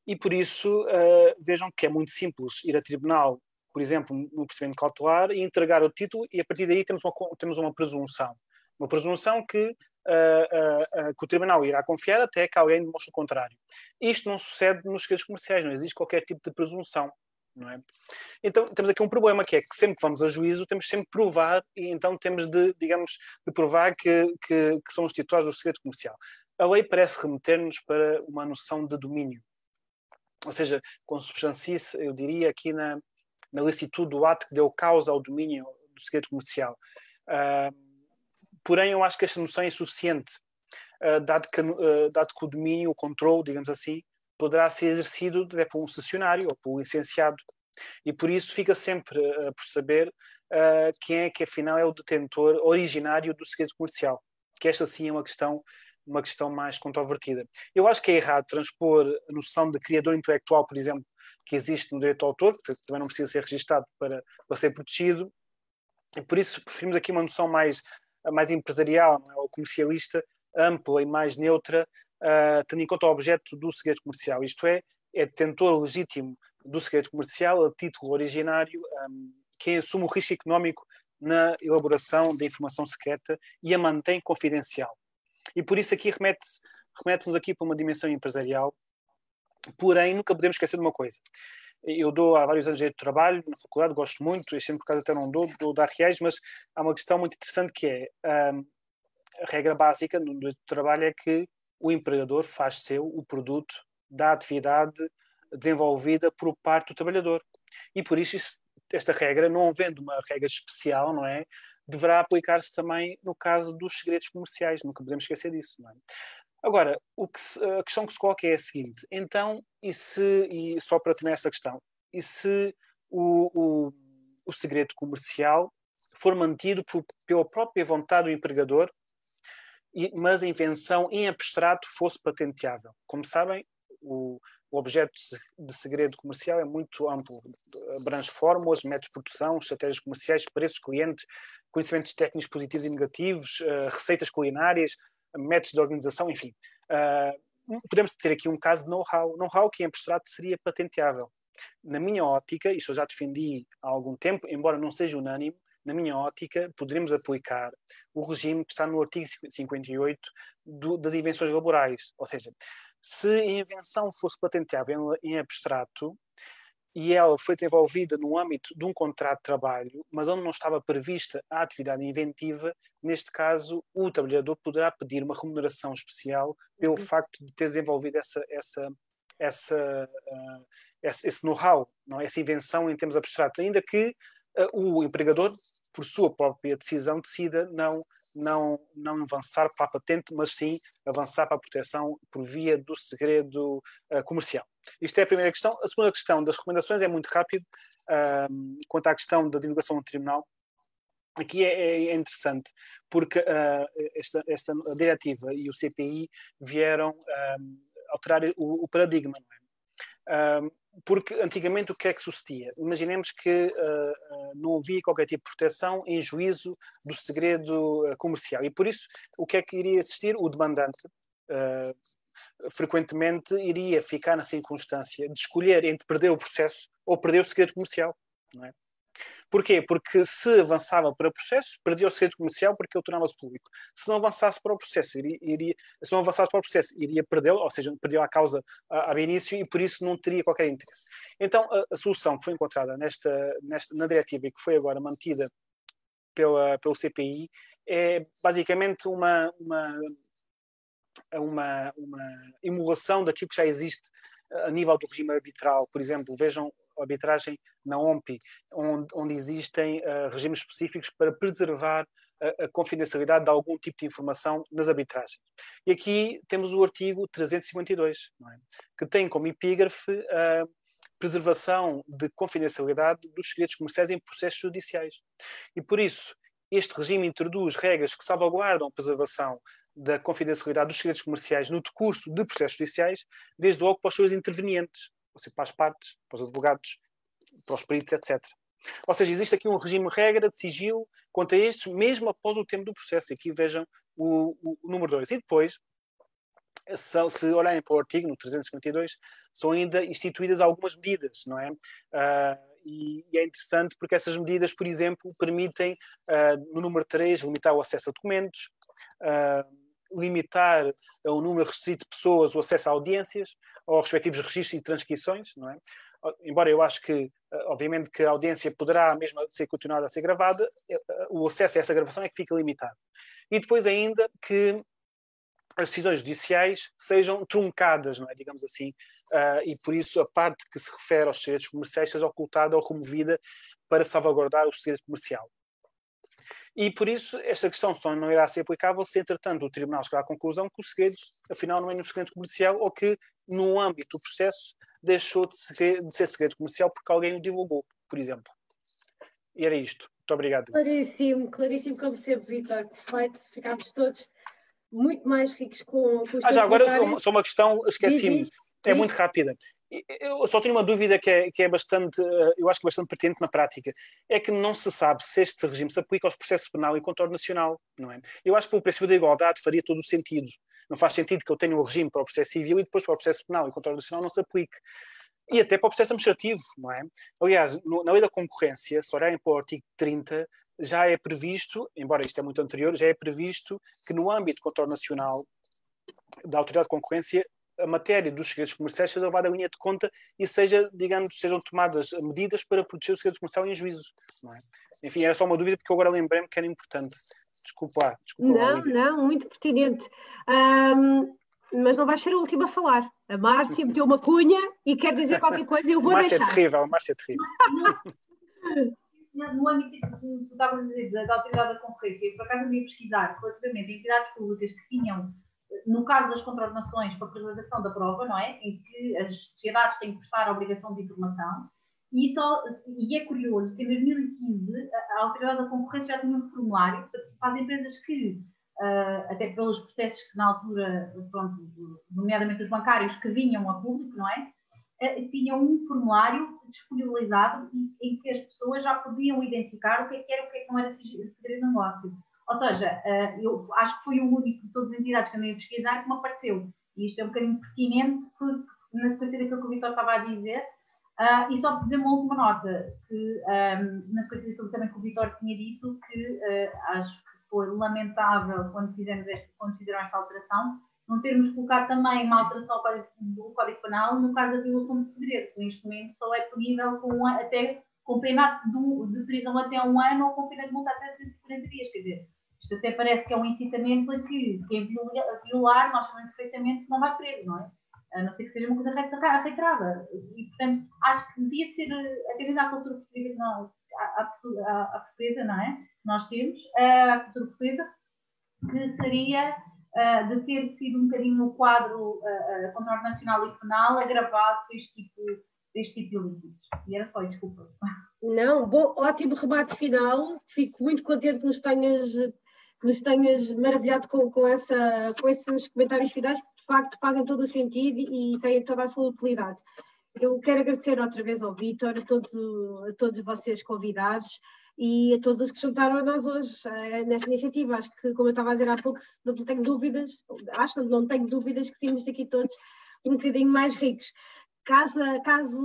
E por isso, vejam que é muito simples ir a tribunal, por exemplo, no procedimento cautelar, e entregar o título, e a partir daí temos uma presunção. Uma presunção que o tribunal irá confiar até que alguém demonstre o contrário. Isto não sucede nos segredos comerciais, não existe qualquer tipo de presunção. Não é? Então temos aqui um problema, que é que sempre que vamos a juízo temos sempre de provar, e então temos de provar que são os titulares do segredo comercial. A lei parece remeter-nos para uma noção de domínio, ou seja, consubstancia-se, eu diria, aqui na licitude do ato que deu causa ao domínio do segredo comercial. Porém, eu acho que esta noção é insuficiente, dado que o domínio, o controle, digamos assim, poderá ser exercido por um cessionário ou por um licenciado. E por isso fica sempre por saber quem é que afinal é o detentor originário do segredo comercial. Que esta sim é uma questão mais controvertida. Eu acho que é errado transpor a noção de criador intelectual, por exemplo, que existe no direito ao autor, que também não precisa ser registado para ser protegido. E por isso preferimos aqui uma noção mais empresarial, não é? Ou comercialista, ampla e mais neutra, tendo em conta o objeto do segredo comercial, isto é detentor legítimo do segredo comercial a título originário, que assume o risco económico na elaboração da informação secreta e a mantém confidencial. E por isso aqui remete-nos aqui para uma dimensão empresarial, porém nunca podemos esquecer de uma coisa. Eu dou há vários anos de trabalho na faculdade, gosto muito, este ano por causa até não dou dar reais, mas há uma questão muito interessante que é a regra básica no direito do trabalho é que o empregador faz seu o produto da atividade desenvolvida por parte do trabalhador. E por isso esta regra, não havendo uma regra especial, não é, deverá aplicar-se também no caso dos segredos comerciais. Nunca podemos esquecer disso, não é? Agora, a questão que se coloca é a seguinte. Então, e só para terminar esta questão, e se o segredo comercial for mantido pela própria vontade do empregador, mas a invenção em abstrato fosse patenteável? Como sabem, o objeto de segredo comercial é muito amplo, abrange fórmulas, métodos de produção, estratégias comerciais, preços, clientes, conhecimentos técnicos positivos e negativos, receitas culinárias, métodos de organização, enfim. Podemos ter aqui um caso de know-how que em abstrato seria patenteável. Na minha ótica, isto eu já defendi há algum tempo, embora não seja unânime, na minha ótica, poderemos aplicar o regime que está no artigo 58 das invenções laborais. Ou seja, se a invenção fosse patenteável em abstrato e ela foi desenvolvida no âmbito de um contrato de trabalho, mas onde não estava prevista a atividade inventiva, neste caso, o trabalhador poderá pedir uma remuneração especial pelo facto de ter desenvolvido esse know-how, não é? Essa invenção em termos abstratos, ainda que o empregador, por sua própria decisão, decida não avançar para a patente, mas sim avançar para a proteção por via do segredo comercial. Isto é a primeira questão. A segunda questão das recomendações é muito rápido. Quanto à questão da divulgação no tribunal, aqui é interessante, porque a diretiva e o CPI vieram alterar o paradigma, não é? Porque antigamente o que é que sucedia? Imaginemos que não havia qualquer tipo de proteção em juízo do segredo comercial e por isso o que é que iria existir? O demandante frequentemente iria ficar na circunstância de escolher entre perder o processo ou perder o segredo comercial, não é? Porquê? Porque se avançava para o processo, perdia o segredo comercial porque ele tornava-se público. Se não avançasse para o processo, iria perdê-lo, ou seja, perdeu a causa ao início e por isso não teria qualquer interesse. Então, a solução que foi encontrada na diretiva e que foi agora mantida pelo CPI é basicamente uma emulação daquilo que já existe a nível do regime arbitral. Por exemplo, vejam a arbitragem na OMPI, onde existem regimes específicos para preservar a confidencialidade de algum tipo de informação nas arbitragens. E aqui temos o artigo 352, não é? Que tem como epígrafe a preservação de confidencialidade dos segredos comerciais em processos judiciais. E por isso, este regime introduz regras que salvaguardam a preservação da confidencialidade dos segredos comerciais no decurso de processos judiciais, desde logo para os seus intervenientes, ou seja, para as partes, para os advogados, para os peritos, etc. Ou seja, existe aqui um regime-regra de sigilo quanto a estes, mesmo após o tempo do processo. Aqui vejam o número 2. E depois, se olharem para o artigo, no 352, são ainda instituídas algumas medidas, não é? E é interessante porque essas medidas, por exemplo, permitem, no número 3, limitar o acesso a documentos, limitar o número restrito de pessoas o acesso a audiências, aos respectivos registros e transcrições, não é? Embora eu acho que, obviamente, que a audiência poderá mesmo ser continuada a ser gravada, o acesso a essa gravação é que fica limitado. E depois ainda que as decisões judiciais sejam truncadas, não é? Digamos assim, e por isso a parte que se refere aos segredos comerciais seja ocultada ou removida para salvaguardar o segredo comercial. E por isso esta questão só não irá ser aplicável se, entretanto, o Tribunal chegar à conclusão que os segredos, afinal, não é um segredo comercial ou que, no âmbito do processo, deixou de ser segredo comercial porque alguém o divulgou, por exemplo. E era isto. Muito obrigado. Claríssimo, claríssimo como sempre, Vítor. Perfeito. Ficámos todos muito mais ricos com os teus já agora comentários. só uma questão, esqueci-me. É muito rápida. Eu só tenho uma dúvida que é bastante, eu acho que bastante pertinente na prática. É que não se sabe se este regime se aplica aos processos penal e controle nacional, não é? Eu acho que pelo princípio da igualdade faria todo o sentido. Não faz sentido que eu tenha um regime para o processo civil e depois para o processo penal e controle nacional não se aplique. E até para o processo administrativo, não é? Aliás, na lei da concorrência, se olharem para o artigo 30, já é previsto, embora isto é muito anterior, já é previsto que no âmbito do controle nacional da autoridade de concorrência a matéria dos segredos comerciais seja levada à linha de conta e sejam tomadas medidas para proteger o segredo comercial em juízo, não é? Enfim, era só uma dúvida porque eu agora lembrei-me que era importante. Desculpa lá. Não, muito pertinente. Mas não vais ser a última a falar. A Márcia meteu uma cunha e quer dizer qualquer coisa e eu vou deixar. A Márcia é terrível. No âmbito que tu estavas a dizer da autoridade da concorrência, eu por acaso me ia pesquisar relativamente a entidades públicas que tinham, no caso das contraordenações para a preservação da prova, não é? Em que as sociedades têm que prestar a obrigação de informação, e é curioso que em 2015 a autoridade da concorrência já tinha um formulário para as empresas que, até pelos processos que na altura, pronto, nomeadamente os bancários que vinham a público, não é? Tinham um formulário disponibilizado em que as pessoas já podiam identificar o que é que era e o que é que não era segredo de negócio. Ou seja, eu acho que foi o único de todas as entidades que andei a pesquisar que me apareceu. E isto é um bocadinho pertinente, porque na sequência daquilo que o Vítor estava a dizer, e só dizer uma última nota, que na sequência daquilo também que o Vítor tinha dito, que acho que foi lamentável quando fizeram esta alteração, não termos colocado também uma alteração do Código Penal no caso da violação de segredo, que neste momento só é punível com pena de prisão até 1 ano ou com pena de multa até 340 dias. Quer dizer, isto até parece que é um incitamento a que quem violar, nós sabemos perfeitamente que não vai preso, não é? A não ser que seja uma coisa reiterada. E, portanto, acho que devia ser, atendendo à cultura portuguesa, à portuguesa, não é? Nós temos, a cultura portuguesa, que seria de ter sido um bocadinho no quadro controle nacional e penal agravado por este tipo de ilícitos. E era só, desculpa. Não, bom, ótimo remate final. Fico muito contente que nos tenhas maravilhado com esses comentários finais que, de facto, fazem todo o sentido e têm toda a sua utilidade. Eu quero agradecer outra vez ao Vítor, a todos vocês convidados e a todos os que juntaram a nós hoje nesta iniciativa. Acho que, como eu estava a dizer há pouco, não tenho dúvidas que saímos daqui todos um bocadinho mais ricos. Caso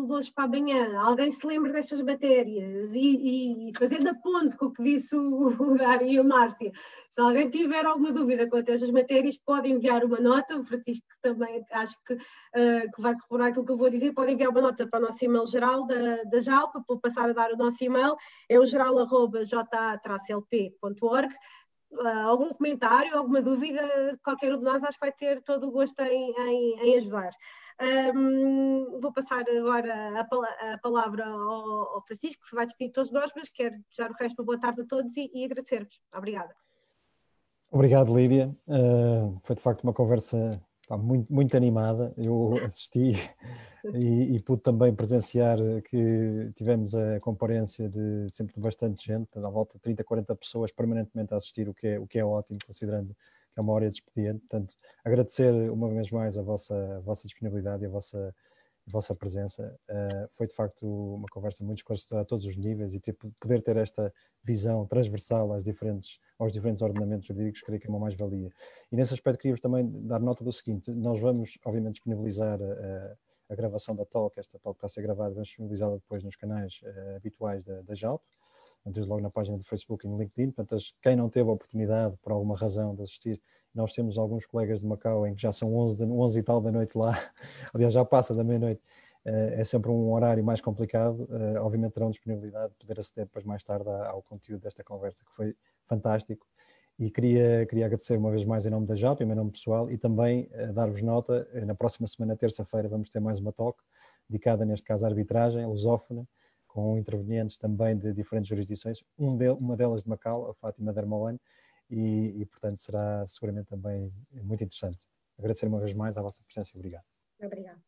de hoje para amanhã alguém se lembre destas matérias e fazendo a ponte com o que disse o Dário e a Márcia, se alguém tiver alguma dúvida quanto a estas matérias, pode enviar uma nota. O Francisco também acho que vai corroborar aquilo que eu vou dizer. Pode enviar uma nota para o nosso e-mail geral da JALP, para passar a dar o nosso e-mail, é o geral@ja-lp.org. algum comentário, alguma dúvida, qualquer um de nós acho que vai ter todo o gosto em ajudar. Vou passar agora a palavra ao Francisco, que se vai despedir de todos nós, mas quero desejar o resto uma boa tarde a todos e agradecer-vos. Obrigada. Obrigado, Lídia. Foi de facto uma conversa muito, muito animada. Eu assisti e pude também presenciar que tivemos a comparência de sempre bastante gente, à volta de 30, 40 pessoas permanentemente a assistir, o que é ótimo, considerando que é uma hora de expediente. Portanto, agradecer uma vez mais a vossa disponibilidade e a vossa presença. Foi de facto uma conversa muito esclarecedora a todos os níveis e poder ter esta visão transversal aos diferentes ordenamentos jurídicos, creio que é uma mais-valia. E nesse aspecto queria também dar nota do seguinte: nós vamos obviamente disponibilizar a gravação da talk, esta talk está a ser gravada, vamos disponibilizá-la depois nos canais habituais da JALP, desde logo na página do Facebook e no LinkedIn. Portanto, quem não teve a oportunidade, por alguma razão, de assistir, nós temos alguns colegas de Macau em que já são 11 e tal da noite lá, aliás, já passa da meia-noite, é sempre um horário mais complicado. Obviamente terão disponibilidade de poder aceder depois mais tarde ao conteúdo desta conversa, que foi fantástico. E queria agradecer uma vez mais em nome da JALP, em meu nome pessoal, e também dar-vos nota, na próxima semana, terça-feira, vamos ter mais uma talk, dedicada neste caso à arbitragem lusófona, com intervenientes também de diferentes jurisdições, uma delas de Macau, a Fátima Dermawan, e portanto será seguramente também muito interessante. Agradecer uma vez mais a vossa presença e obrigado. Obrigada.